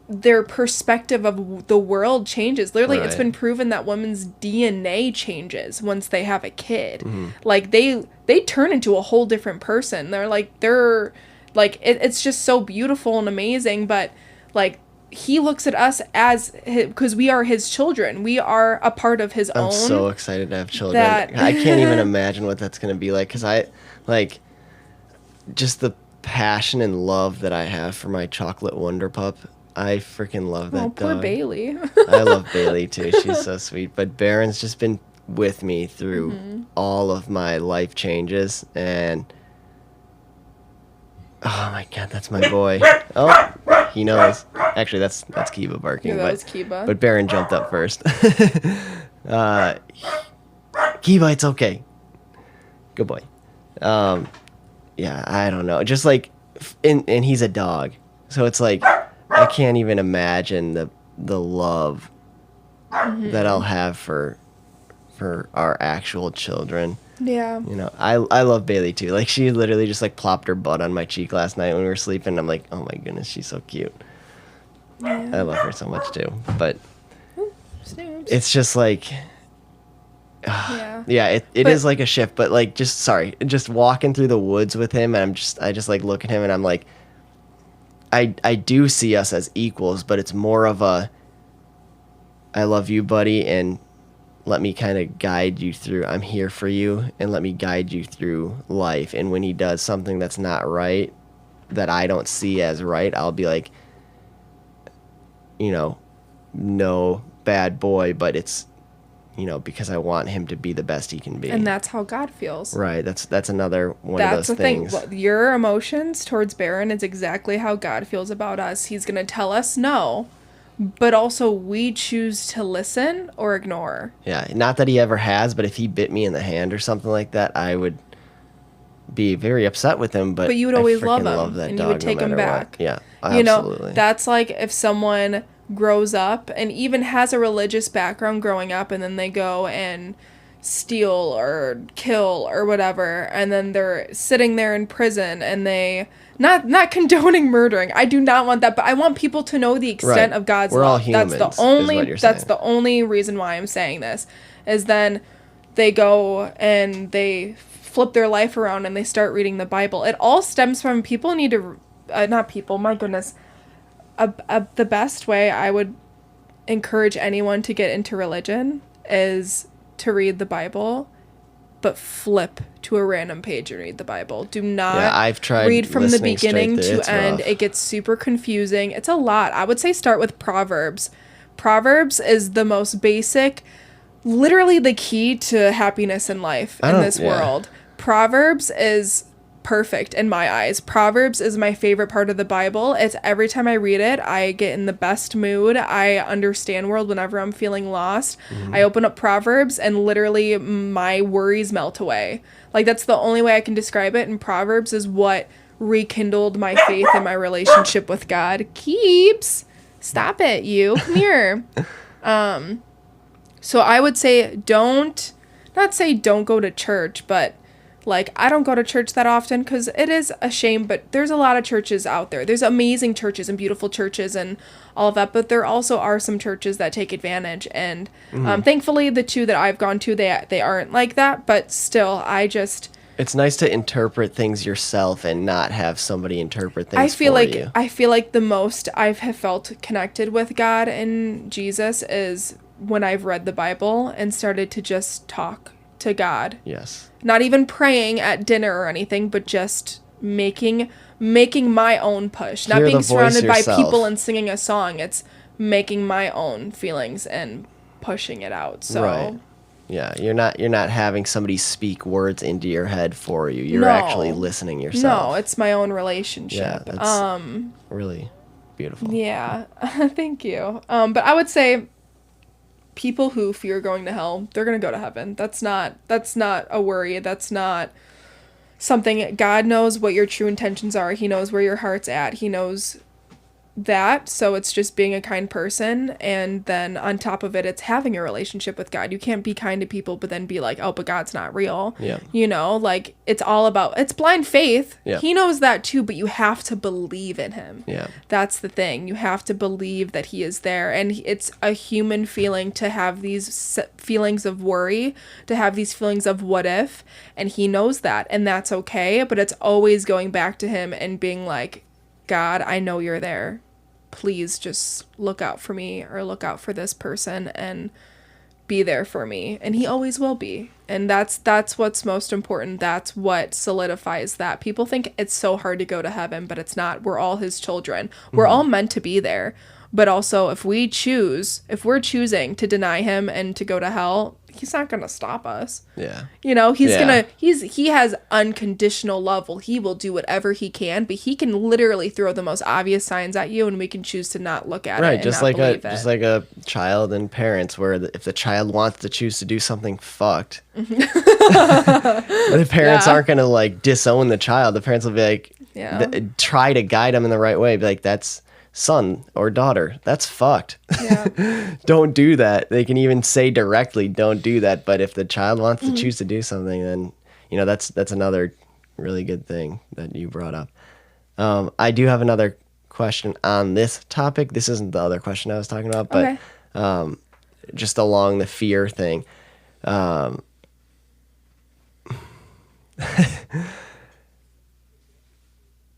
their perspective of the world changes. Literally, It's been proven that women's DNA changes once they have a kid. Mm-hmm. Like, they turn into a whole different person. It's just so beautiful and amazing. But, like, he looks at us as, because we are his children. We are a part of his own. I'm so excited to have children. I can't even imagine what that's going to be like, because just the passion and love that I have for my chocolate Wonder Pup. I freaking love that dog. Poor Bailey. I love Bailey too. She's so sweet. But Barron's just been with me through all of my life changes, and oh my God, that's my boy. Oh, he knows. Actually, that's Kiba barking. Yeah, that was Kiba. But Barron jumped up first. Kiba, it's okay. Good boy. Yeah, I don't know. Just like, and he's a dog, so it's like I can't even imagine the love that I'll have for our actual children. Yeah. You know, I love Bailey too. Like, she literally just like plopped her butt on my cheek last night when we were sleeping. I'm like, oh my goodness, she's so cute. Yeah. I love her so much too. But it's just like, it is like a shift. But like, just walking through the woods with him, and I just like look at him, and I'm like, I do see us as equals, but it's more of a, I love you, buddy, and let me kind of guide you through. I'm here for you, and let me guide you through life. And when he does something that's not right, that I don't see as right, I'll be like, you know, no, bad boy, but it's, you know, because I want him to be the best he can be. And that's how God feels. Right. That's another one of those things. That's the thing. Your emotions towards Barron is exactly how God feels about us. He's going to tell us no, but also we choose to listen or ignore. Yeah. Not that he ever has, but if he bit me in the hand or something like that, I would be very upset with him. But you would always love him, love that and dog you would take him back. What. Yeah. You absolutely. know, that's like if someone grows up and even has a religious background growing up, and then they go and steal or kill or whatever, and then they're sitting there in prison, and they not condoning murdering. I do not want that, but I want people to know the extent of God's love. We're all humans. That's the only reason why I'm saying this, is then they go and they flip their life around and they start reading the Bible. It all stems from people need to not people, my goodness. The best way I would encourage anyone to get into religion is to read the Bible, but flip to a random page and read the Bible. Do not I've tried read from the beginning to it's end. rough. It gets super confusing. It's a lot. I would say start with Proverbs. Proverbs is the most basic, literally the key to happiness in life in this world. Proverbs is perfect in my eyes. Proverbs is my favorite part of the Bible. It's every time I read it, I get in the best mood. I understand world whenever I'm feeling lost. I open up Proverbs and literally my worries melt away. Like, that's the only way I can describe it. And Proverbs is what rekindled my faith in my relationship with God. Keeps. Stop it, you. Come here. So I would say don't go to church, but like, I don't go to church that often because it is a shame, but there's a lot of churches out there. There's amazing churches and beautiful churches and all of that, but there also are some churches that take advantage. And thankfully, the two that I've gone to, they aren't like that, but still, I just It's nice to interpret things yourself and not have somebody interpret things I feel for like you. I feel like the most have felt connected with God and Jesus is when I've read the Bible and started to just talk to God. Yes. Not even praying at dinner or anything, but just making my own push. Not Hear being the voice surrounded by yourself. people and singing a song. It's making my own feelings and pushing it out. So Right. Yeah, you're not having somebody speak words into your head for you. You're No. actually listening yourself. no, it's my own Yeah, relationship. that's really beautiful. Yeah, thank you. But I would say people who fear going to hell, they're gonna go to heaven. That's not a worry. That's not something. God knows what your true intentions are. He knows where your heart's at. He knows that. So it's just being a kind person, and then on top of it, it's having a relationship with God. You can't be kind to people but then be like, oh, but God's not real. Yeah. You know, like it's blind faith. Yeah. He knows that too, but you have to believe in him. Yeah. That's the thing. You have to believe that he is there, and it's a human feeling to have these feelings of worry, to have these feelings of what if, and he knows that, and that's okay, but it's always going back to him and being like, God, I know you're there. Please just look out for me or look out for this person and be there for me. And he always will be. And that's what's most important. That's what solidifies that. People think it's so hard to go to heaven, but it's not. We're all his children. We're all meant to be there. But also if we're choosing to deny him and to go to hell, he's not going to stop us. Yeah. You know, he has unconditional love. Well, he will do whatever he can, but he can literally throw the most obvious signs at you and we can choose to not look at it. Right, and just not like believe just it. like a child and parents, where if the child wants to choose to do something fucked, the parents Yeah. aren't gonna like disown the child. The parents will be like, Yeah. try to guide them in the right way. Be like, that's son or daughter, that's fucked. Yeah. Don't do that. They can even say directly, don't do that. But if the child wants Mm-hmm. to choose to do something, then that's another really good thing that you brought up. I do have another question on this topic. This isn't the other question I was talking about, but Okay. just along the fear thing.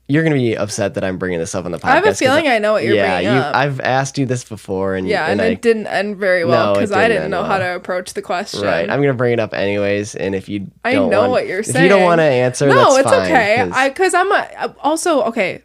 You're gonna be upset that I'm bringing this up on the podcast. I have a feeling I know what you're bringing up. I've asked you this before, and And I, it didn't end very well No, it because I didn't didn't end know how well. to approach the question. right. I'm gonna bring it up anyways, and if you I don't know want, what you're if saying. you don't want to answer, No, that's it's fine, okay. Because I'm also okay.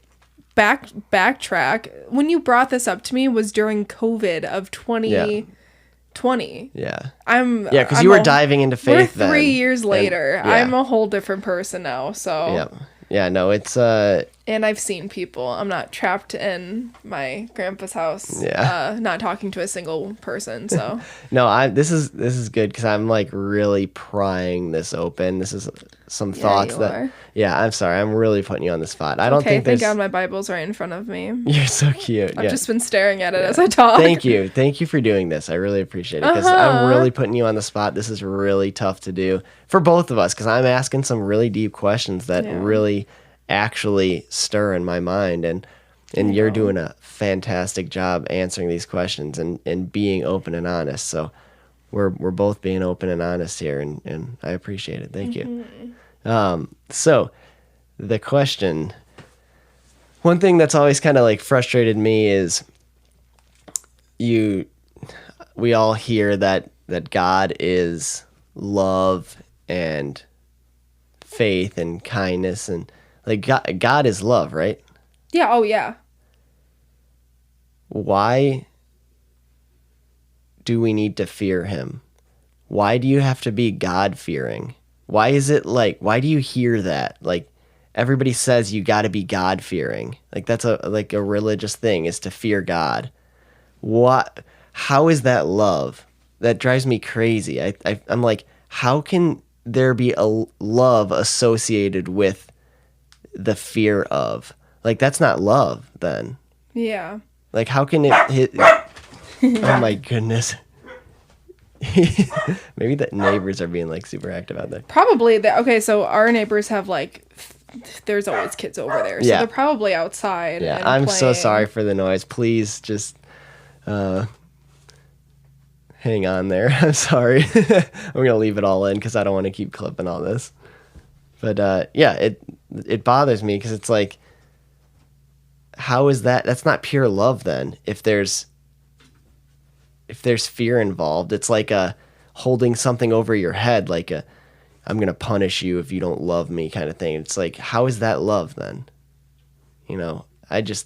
Backtrack. When you brought this up to me was during COVID of 2020. yeah, I'm because you were diving into We're faith. 3 years and- later. yeah. I'm a whole different person now. So yeah. No, it's and I've seen people. I'm not trapped in my grandpa's house. Yeah. Not talking to a single person. So no. This is good because I'm like really prying this open. This is some thoughts you that. are. Yeah, I'm sorry. I'm really putting you on the spot. I don't okay, think thank there's. God my Bible's right in front of me. You're so cute. I've yeah. just been staring at it as I talk. Thank you for doing this. I really appreciate it because I'm really putting you on the spot. This is really tough to do for both of us because I'm asking some really deep questions that really actually stir in my mind, and you're doing a fantastic job answering these questions and being open and honest. So we're both being open and honest here, and I appreciate it. Thank you. So the question, one thing that's always kind of like frustrated me is we all hear that God is love and faith and kindness, and like God is love, right? Yeah. Oh, yeah. Why do we need to fear him? Why do you have to be God-fearing? Why is it like, why do you hear that? Like, everybody says you got to be God-fearing. Like, that's a religious thing, is to fear God. What? How is that love? That drives me crazy. I'm like, how can there be a love associated with the fear of? Like, that's not love then. Yeah. Like, how can it hit? Oh my goodness. Maybe the neighbors are being like super active out there. Probably. Okay, so our neighbors have like, there's always kids over there. So Yeah. they're probably outside. Yeah, and I'm so playing. sorry for the noise. Please just hang on there. I'm sorry. I'm going to leave it all in because I don't want to keep clipping all this. But yeah, it bothers me because it's like, how is that? That's not pure love then. If there's fear involved, it's like a holding something over your head, like a I'm gonna punish you if you don't love me kind of thing. It's like, how is that love then?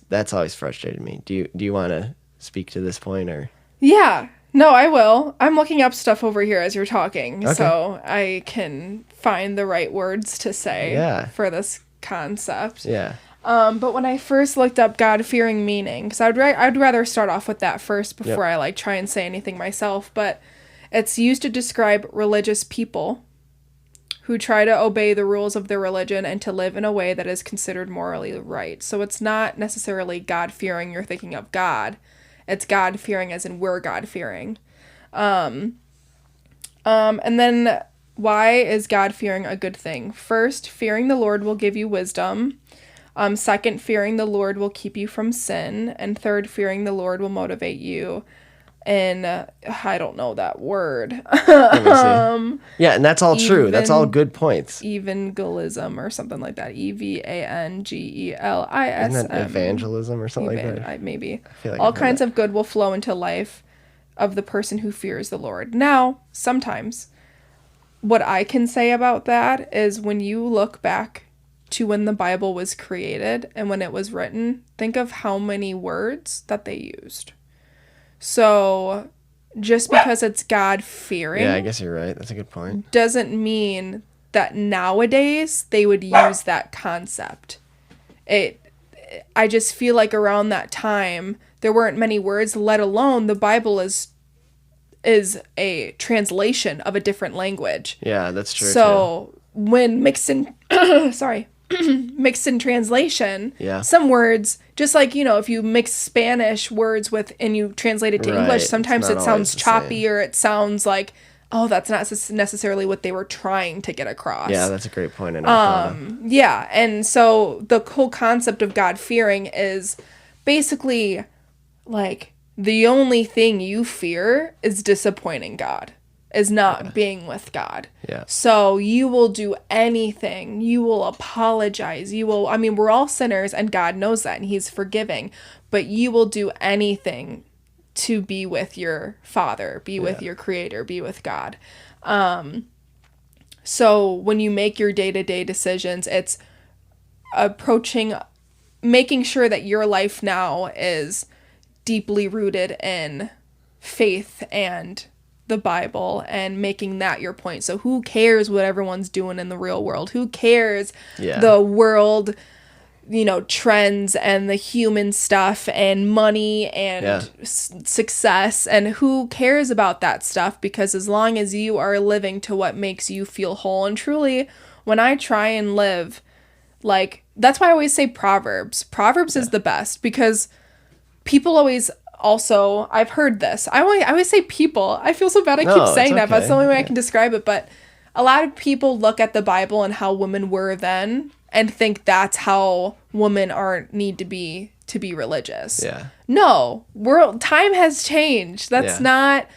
That's always frustrated me. Do you want to speak to this point or? Yeah. No, I will. I'm looking up stuff over here as you're talking, Okay. so I can find the right words to say for this concept. Yeah. But when I first looked up God-fearing meaning, because I'd rather start off with that first before I try and say anything myself, but it's used to describe religious people who try to obey the rules of their religion and to live in a way that is considered morally right. So it's not necessarily God-fearing you're thinking of God. It's God-fearing as in we're God-fearing. And then why is God-fearing a good thing? First, fearing the Lord will give you wisdom. Second, fearing the Lord will keep you from sin. And third, fearing the Lord will motivate you. And I don't know that word. Yeah, and that's all true. That's all good points. Evangelism or something like that. Evangelism. Isn't that evangelism or something like that? Maybe. I feel like all kinds of good will flow into life of the person who fears the Lord. Now, sometimes, what I can say about that is when you look back to when the Bible was created and when it was written, think of how many words that they used. So, just because it's God-fearing... Yeah, I guess you're right. That's a good point. ...doesn't mean that nowadays they would use that concept. I just feel like around that time, there weren't many words, let alone the Bible is a translation of a different language. Yeah, that's true. So, when mixed in... sorry... mixed in translation, some words, just like, if you mix Spanish words with and you translate it to English, sometimes it sounds choppy or it sounds like, oh, that's not necessarily what they were trying to get across. Yeah, that's a great point. Yeah, and so the whole concept of God-fearing is basically like the only thing you fear is disappointing God. Is not being with God. Yeah. So you will do anything. You will apologize. We're all sinners and God knows that and he's forgiving. But you will do anything to be with your Father, be with your Creator, be with God. So when you make your day-to-day decisions, it's making sure that your life now is deeply rooted in faith and the Bible and making that your point. So who cares what everyone's doing in the real world? Who cares the world, trends and the human stuff and money and success, and who cares about that stuff? Because as long as you are living to what makes you feel whole, and truly, when I try and live, that's why I always say Proverbs. Proverbs is the best because people always... Also, I've heard this. I always say people. I feel so bad I keep saying that, but it's the only way I can describe it. But a lot of people look at the Bible and how women were then and think that's how women need to be religious. Yeah. No, time has changed. That's not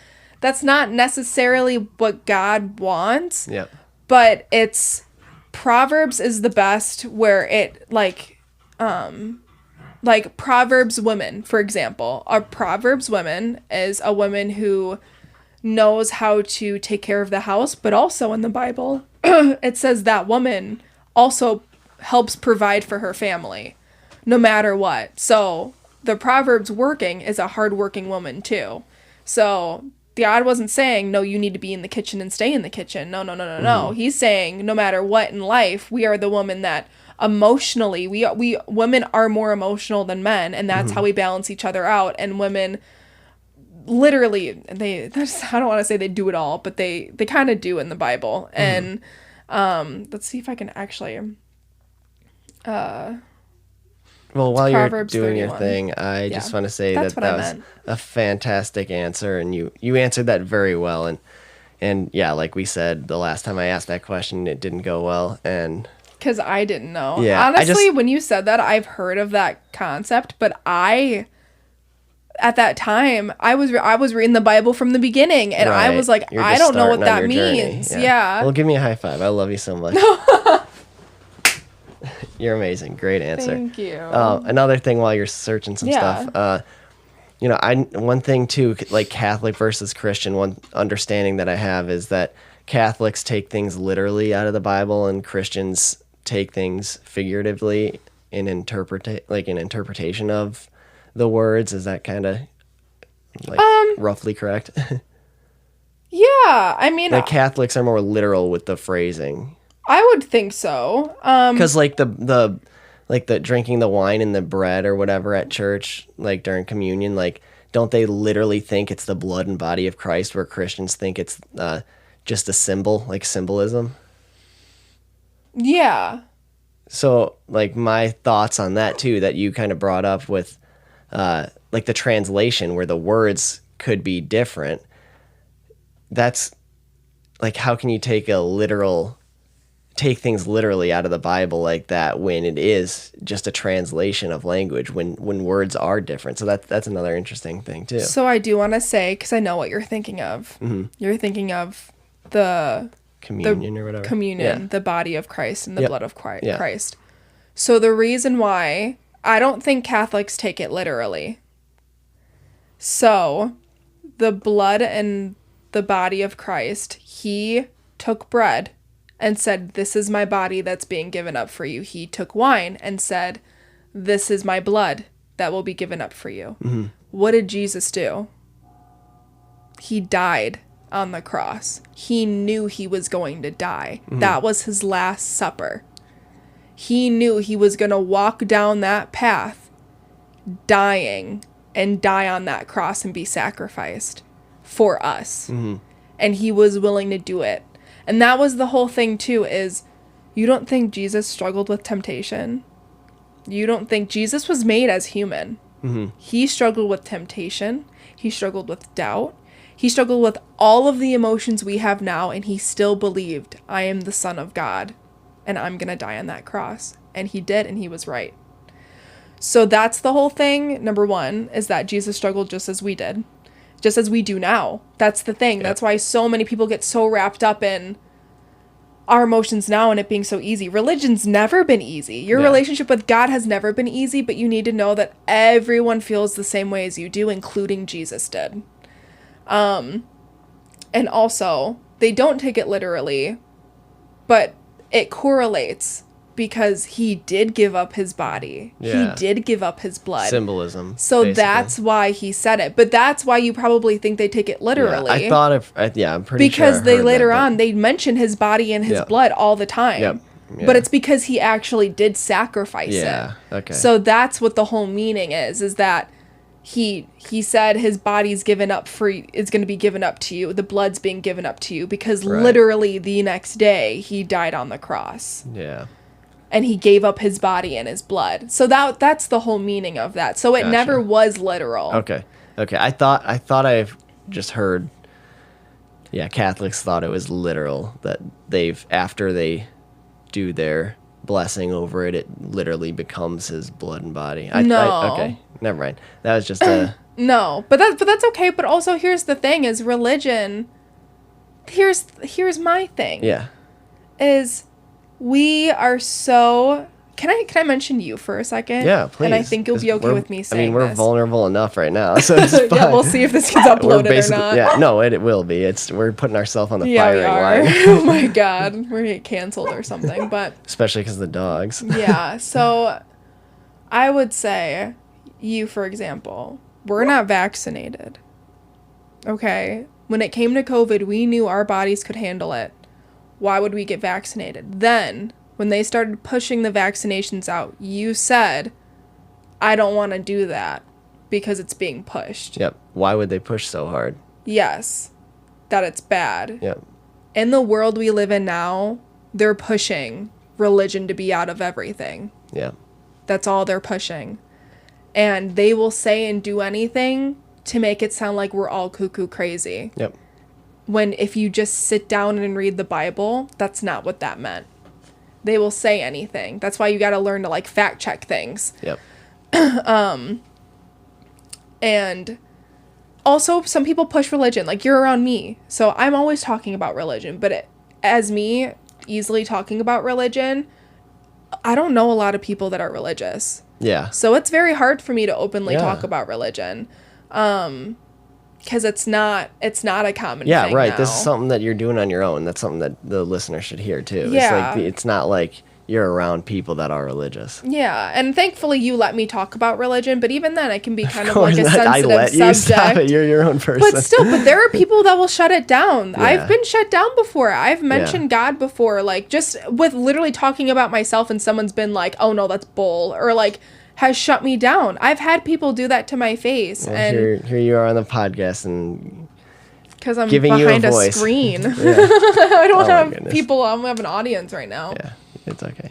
necessarily what God wants. Yeah. But it's Proverbs is the best where it like Proverbs women, for example. A Proverbs woman is a woman who knows how to take care of the house, but also in the Bible, it says that woman also helps provide for her family, no matter what. So the Proverbs working is a hardworking woman too. So God wasn't saying, no, you need to be in the kitchen and stay in the kitchen. No. Mm-hmm. He's saying, no matter what in life, we are the woman that emotionally, we women are more emotional than men, and that's how we balance each other out. And women literally, I don't want to say they do it all, but they kind of do in the Bible. And let's see if I can actually well, while Proverbs you're doing 31. your thing, I just want to say That's that what I was meant. a fantastic answer, and you answered that very well. And yeah, like we said, the last time I asked that question, it didn't go well, and because I didn't know. Yeah, honestly, when you said that, I've heard of that concept, but at that time, I was reading the Bible from the beginning, and I was like, I don't know what that means. Yeah. Well, give me a high five. I love you so much. You're amazing. Great answer. Thank you. Another thing while you're searching some stuff, one thing too, like Catholic versus Christian, one understanding that I have is that Catholics take things literally out of the Bible and Christians take things figuratively in interpretation of the words. Is that kind of roughly correct? Yeah, I mean, like Catholics are more literal with the phrasing. I would think so. Because like the drinking the wine and the bread or whatever at church, like during communion, like don't they literally think it's the blood and body of Christ, where Christians think it's just a symbol, like symbolism? Yeah. So like my thoughts on that too, that you kind of brought up with like the translation where the words could be different. That's like, how can you take things literally out of the Bible like that when it is just a translation of language, when words are different? So that's another interesting thing too. So I do want to say, because I know what you're thinking of. Mm-hmm. You're thinking of the communion or whatever. Communion, the body of Christ and the blood of Christ. Yeah. So the reason why I don't think Catholics take it literally. So the blood and the body of Christ, he took bread and said, "This is my body that's being given up for you." He took wine and said, "This is my blood that will be given up for you." Mm-hmm. What did Jesus do? He died on the cross. He knew he was going to die. Mm-hmm. That was his last supper. He knew he was going to walk down that path, dying, and die on that cross and be sacrificed for us. Mm-hmm. And he was willing to do it. And that was the whole thing too, is you don't think Jesus struggled with temptation? You don't think Jesus was made as human? Mm-hmm. He struggled with temptation. He struggled with doubt. He struggled with all of the emotions we have now, and he still believed, I am the Son of God, and I'm going to die on that cross. And he did, and he was right. So that's the whole thing. Number one is that Jesus struggled just as we did. Just as we do now. That's the thing. Yep. That's why so many people get so wrapped up in our emotions now and it being so easy. Religion's never been easy. Your relationship with God has never been easy, but you need to know that everyone feels the same way as you do, including Jesus did. And also, they don't take it literally, but it correlates. Because he did give up his body. Yeah. He did give up his blood. Symbolism. So basically. That's why he said it. But that's why you probably think they take it literally. Yeah, I thought I'm pretty sure. Because they later on, they mention his body and his blood all the time. Yep. Yeah. But it's because he actually did sacrifice it. Yeah, okay. So that's what the whole meaning is that he said his body's given up free, is going to be given up to you. The blood's being given up to you. Because literally the next day, he died on the cross. Yeah. And he gave up his body and his blood. So that's the whole meaning of that. So it never was literal. Okay. I thought I've just heard, Catholics thought it was literal, that after they do their blessing over it, it literally becomes his blood and body. Okay, never mind. That was just a... No, but that's okay. But also here's the thing is religion, here's my thing. Yeah. Is... We are so... Can I mention you for a second? Yeah, please. And I think you'll be okay with me saying we're this. vulnerable enough right now, so it's fine. Yeah, we'll see if this gets uploaded or not. Yeah, no, it will be. We're putting ourselves on the firing line. Oh my God. We're going to get canceled or something, but... Especially because of the dogs. Yeah, so I would say, you, for example, we're not vaccinated. Okay? When it came to COVID, we knew our bodies could handle it. Why would we get vaccinated? Then, when they started pushing the vaccinations out, you said, I don't want to do that because it's being pushed. Yep. Why would they push so hard? Yes. That it's bad. Yep. In the world we live in now, they're pushing religion to be out of everything. Yeah. That's all they're pushing. And they will say and do anything to make it sound like we're all cuckoo crazy. Yep. When if you just sit down and read the Bible, that's not what that meant. They will say anything. That's why you got to learn to fact check things. Yep. And also some people push religion. You're around me, so I'm always talking about religion. But as me easily talking about religion, I don't know a lot of people that are religious. Yeah. So it's very hard for me to openly Yeah. talk about religion. Because it's not a common thing Yeah, right. now. This is something that you're doing on your own. That's something that the listener should hear too. Yeah. It's like it's not like you're around people that are religious. Yeah, and thankfully you let me talk about religion, but even then it can be kind of course like a not. sensitive I let you subject. stop it. You're your own person. But still, there are people that will shut it down. Yeah. I've been shut down before. I've mentioned God before, like just with literally talking about myself, and someone's been like, "Oh no, that's bull," or like has shut me down. I've had people do that to my face, Well, and here you are on the podcast and because I'm giving behind you a a voice. screen, Yeah. I don't Oh my have goodness. people. I don't have an audience right now. Yeah, it's okay.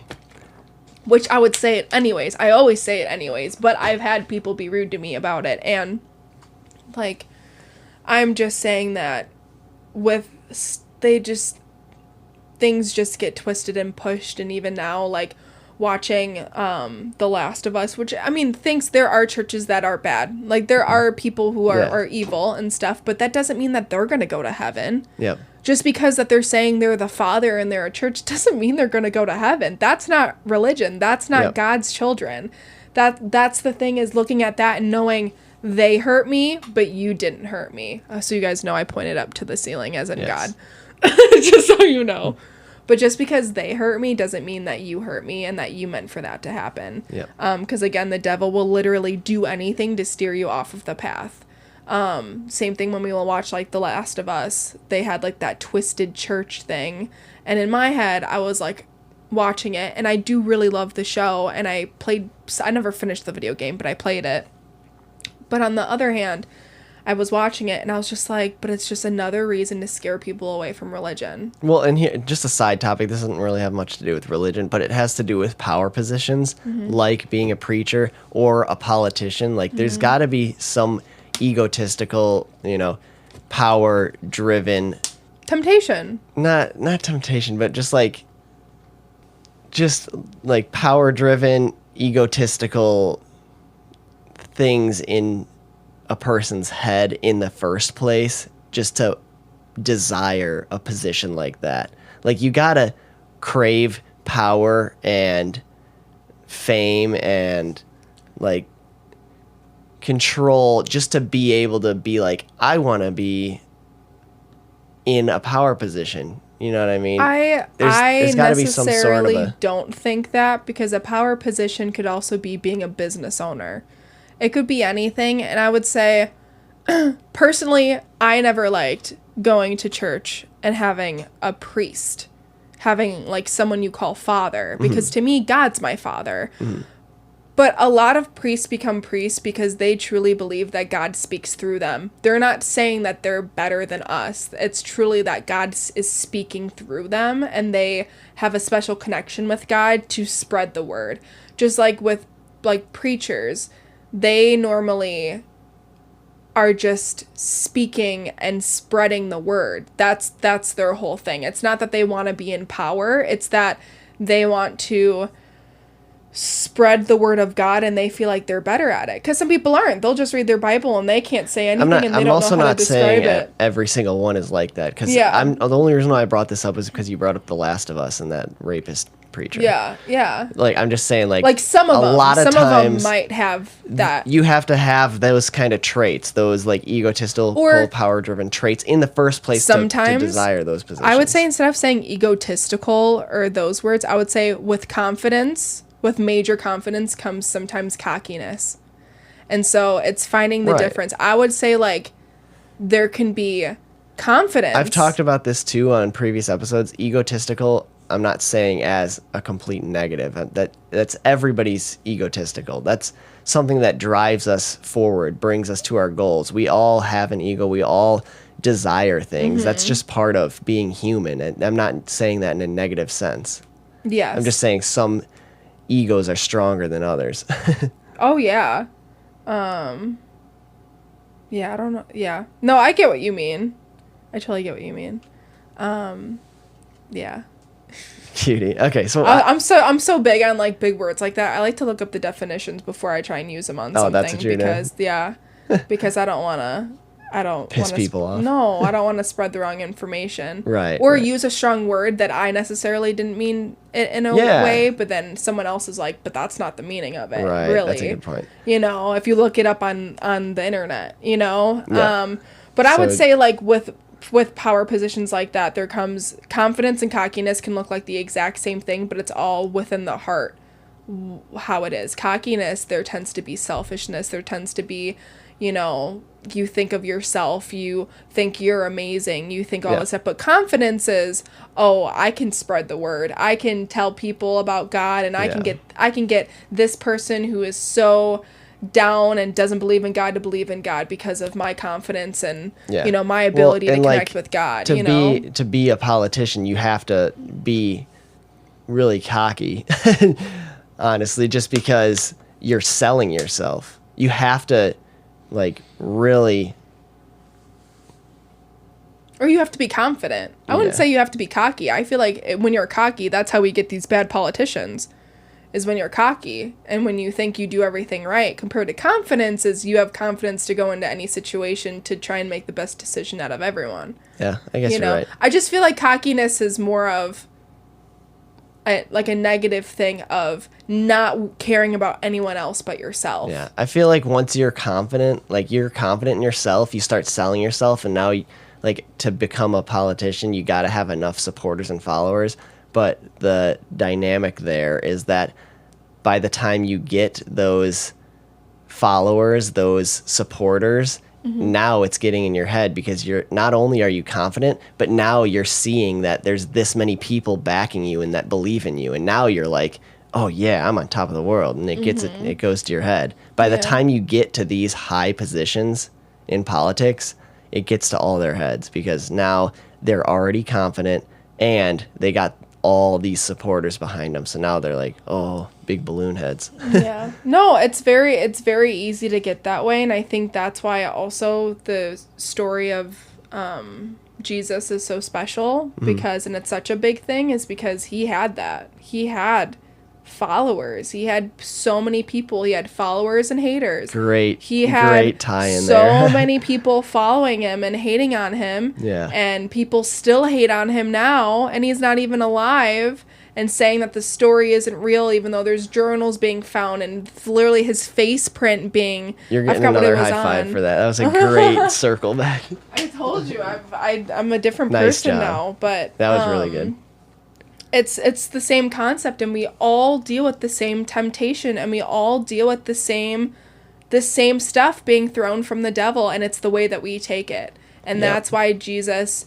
Which I would say it anyways. I always say it anyways, but I've had people be rude to me about it, and like I'm just saying that things just get twisted and pushed, and even now like watching The Last of Us, which I mean thinks there are churches that are bad. Like there are people who are evil and stuff, but that doesn't mean that they're going to go to heaven. Yep. Just because that they're saying they're the Father and they're a church doesn't mean they're going to go to heaven. That's not religion. That's not God's children. That's the thing, is looking at that and knowing they hurt me, but you didn't hurt me. So you guys know I pointed up to the ceiling as in God. Just so you know. But just because they hurt me doesn't mean that you hurt me and that you meant for that to happen. Because again, the devil will literally do anything to steer you off of the path. Same thing when we will watch like The Last of Us. They had like that twisted church thing, and in my head I was like watching it, and I do really love the show, and I never finished the video game, but I played it. But on the other hand, I was watching it and I was just like, but it's just another reason to scare people away from religion. Well, and here, just a side topic, this doesn't really have much to do with religion, but it has to do with power positions, like being a preacher or a politician. Like there's got to be some egotistical, power driven Temptation. not temptation, but just like power driven egotistical things in a person's head in the first place, just to desire a position like that. Like you gotta crave power and fame and like control just to be able to be like, I want to be in a power position. You know what I mean? I gotta be some necessarily sort of don't think that, because a power position could also be being a business owner. It could be anything, and I would say, personally, I never liked going to church and having a priest, having like someone you call father, because to me, God's my father. But a lot of priests become priests because they truly believe that God speaks through them. They're not saying that they're better than us. It's truly that God is speaking through them, and they have a special connection with God to spread the word. Just like with like preachers, they normally are just speaking and spreading the word. That's their whole thing. It's not that they want to be in power. It's that they want to spread the word of God, and they feel like they're better at it. Because some people aren't. They'll just read their Bible and they can't say anything, and they don't know how to describe it. Every single one is like that. Because the only reason why I brought this up is because you brought up The Last of Us and that rapist preacher. Yeah. Like I'm just saying, like some of them. A lot of times, might have that. You have to have those kind of traits, those like egotistical, power-driven traits in the first place to desire those positions. I would say, instead of saying egotistical or those words, I would say with confidence. With major confidence comes sometimes cockiness. And so it's finding the difference. I would say like there can be confidence. I've talked about this too on previous episodes. Egotistical, I'm not saying as a complete negative. That's everybody's egotistical. That's something that drives us forward, brings us to our goals. We all have an ego. We all desire things. That's just part of being human. And I'm not saying that in a negative sense. Yes. I'm just saying some egos are stronger than others. Oh, yeah. Yeah, I don't know. Yeah. No, I get what you mean. I totally get what you mean. Yeah. Cutie. Okay, so I'm so big on like big words like that. I like to look up the definitions before I try and use them on something. That's what you're doing. Yeah. Because I don't want to I don't piss wanna people off. No, I don't want to spread the wrong information. Right. Or right. use a strong word that I necessarily didn't mean it in a Yeah. way, but then someone else is like, but that's not the meaning of it. Right. Really. That's a good point. You know, if you look it up on the internet, you know? Yeah. But I would So- say like with power positions like that, there comes confidence and cockiness can look like the exact same thing, but it's all within the heart how it is. Cockiness, there tends to be selfishness. There tends to be, you know, you think of yourself, you think you're amazing, you think all this stuff. But confidence is, oh, I can spread the word. I can tell people about God, and I can get this person who is so down and doesn't believe in God to believe in God because of my confidence and you know, my ability to connect with God. To be a politician, you have to be really cocky. Honestly, just because you're selling yourself. You have to, like, really... Or you have to be confident. I wouldn't say you have to be cocky. I feel like when you're cocky, that's how we get these bad politicians, is when you're cocky and when you think you do everything right. Compared to confidence is you have confidence to go into any situation to try and make the best decision out of everyone. Yeah, I guess you're right. I just feel like cockiness is more of a negative thing of not caring about anyone else but yourself. Yeah, I feel like once you're confident in yourself, you start selling yourself, and now, like, to become a politician, you got to have enough supporters and followers. But the dynamic there is that by the time you get those followers, those supporters, now it's getting in your head because you're not only are you confident, but now you're seeing that there's this many people backing you and that believe in you, and now you're like, oh yeah, I'm on top of the world, and it goes to your head. By the time you get to these high positions in politics, it gets to all their heads because now they're already confident and they got all these supporters behind them. So now they're like, oh, big balloon heads. Yeah. No, it's very easy to get that way, and I think that's why also the story of Jesus is so special because, and it's such a big thing, is because he had that. He had followers. He had so many people. He had followers and haters. Great tie-in so there. So many people following him and hating on him. Yeah. And people still hate on him now, and he's not even alive, and saying that the story isn't real, even though there's journals being found and literally his face print being... You're getting another high five for that. That was a great circle back. I told you, I'm a different Nice person job. now, but... That was really good. It's the same concept, and we all deal with the same temptation, and we all deal with the same stuff being thrown from the devil, and it's the way that we take it. And that's why Jesus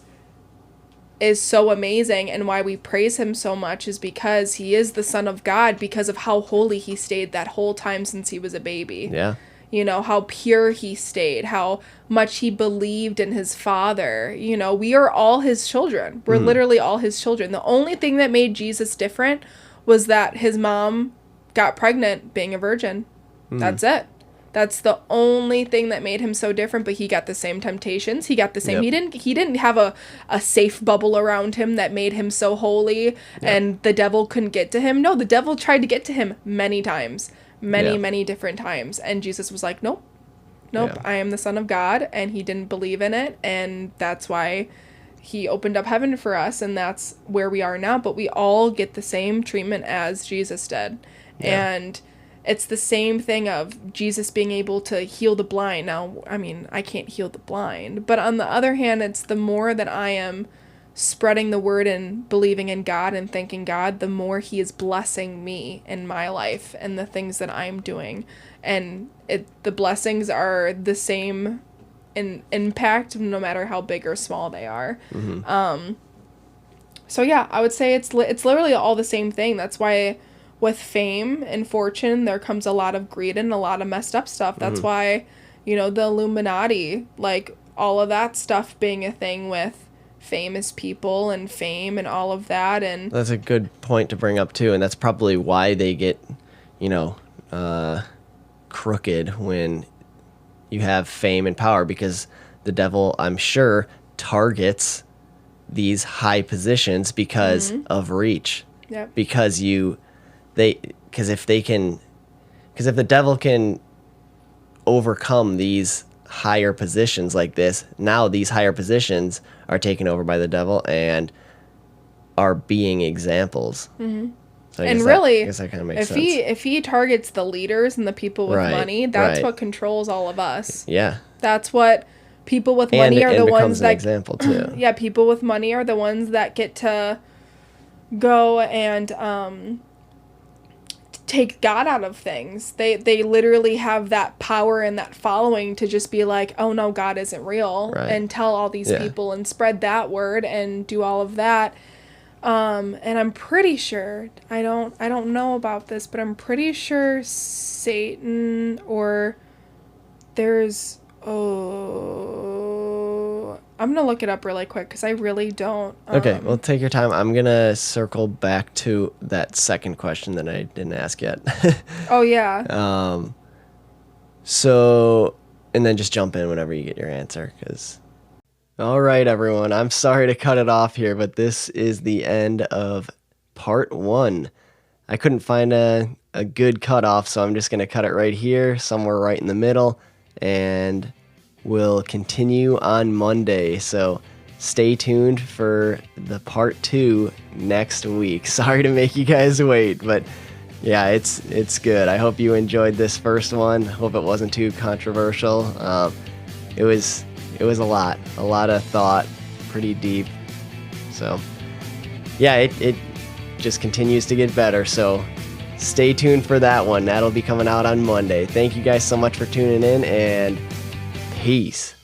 is so amazing, and why we praise him so much is because he is the Son of God, because of how holy he stayed that whole time since he was a baby. Yeah. You know, how pure he stayed, how much he believed in his Father. You know, we are all his children. We're literally all his children. The only thing that made Jesus different was that his mom got pregnant being a virgin. That's it. That's the only thing that made him so different, but he got the same temptations. He got the same. He didn't have a safe bubble around him that made him so holy and the devil couldn't get to him. No, the devil tried to get to him many times. Many different times, and Jesus was like, nope, I am the Son of God, and he didn't believe in it, and that's why he opened up heaven for us, and that's where we are now. But we all get the same treatment as Jesus did, and it's the same thing of Jesus being able to heal the blind. Now, I mean, I can't heal the blind, but on the other hand, it's the more that I am spreading the word and believing in God and thanking God, the more he is blessing me in my life and the things that I'm doing. And the blessings are the same in impact, no matter how big or small they are. So yeah, I would say it's literally all the same thing. That's why with fame and fortune, there comes a lot of greed and a lot of messed up stuff. That's why, you know, the Illuminati, like all of that stuff being a thing with famous people and fame and all of that. And that's a good point to bring up too, and that's probably why they get, you know, crooked when you have fame and power, because the devil, I'm sure, targets these high positions because of reach. Yep. Because if the devil can overcome these higher positions like this, now these higher positions are taken over by the devil and are being examples. Mm-hmm. So And really, I guess that kind of makes sense. if he targets the leaders and the people with money, that's what controls all of us. Yeah. That's what people with money are the ones that example too. Yeah, people with money are the ones that get to go and take God out of things. They literally have that power and that following to just be like, oh no, God isn't real, and tell all these people and spread that word and do all of that. And I'm pretty sure, I don't know about this, but I'm pretty sure Satan or there's, I'm gonna look it up really quick because I really don't. Okay, well, take your time. I'm gonna circle back to that second question that I didn't ask yet. Oh yeah. So, and then just jump in whenever you get your answer, because... All right, everyone. I'm sorry to cut it off here, but this is the end of part 1. I couldn't find a good cutoff, so I'm just going to cut it right here, somewhere right in the middle, and we'll continue on Monday. So stay tuned for the part 2 next week. Sorry to make you guys wait, but yeah, it's good. I hope you enjoyed this first one. Hope it wasn't too controversial. It was a lot of thought, pretty deep. So yeah, it just continues to get better. So stay tuned for that one. That'll be coming out on Monday. Thank you guys so much for tuning in, and peace.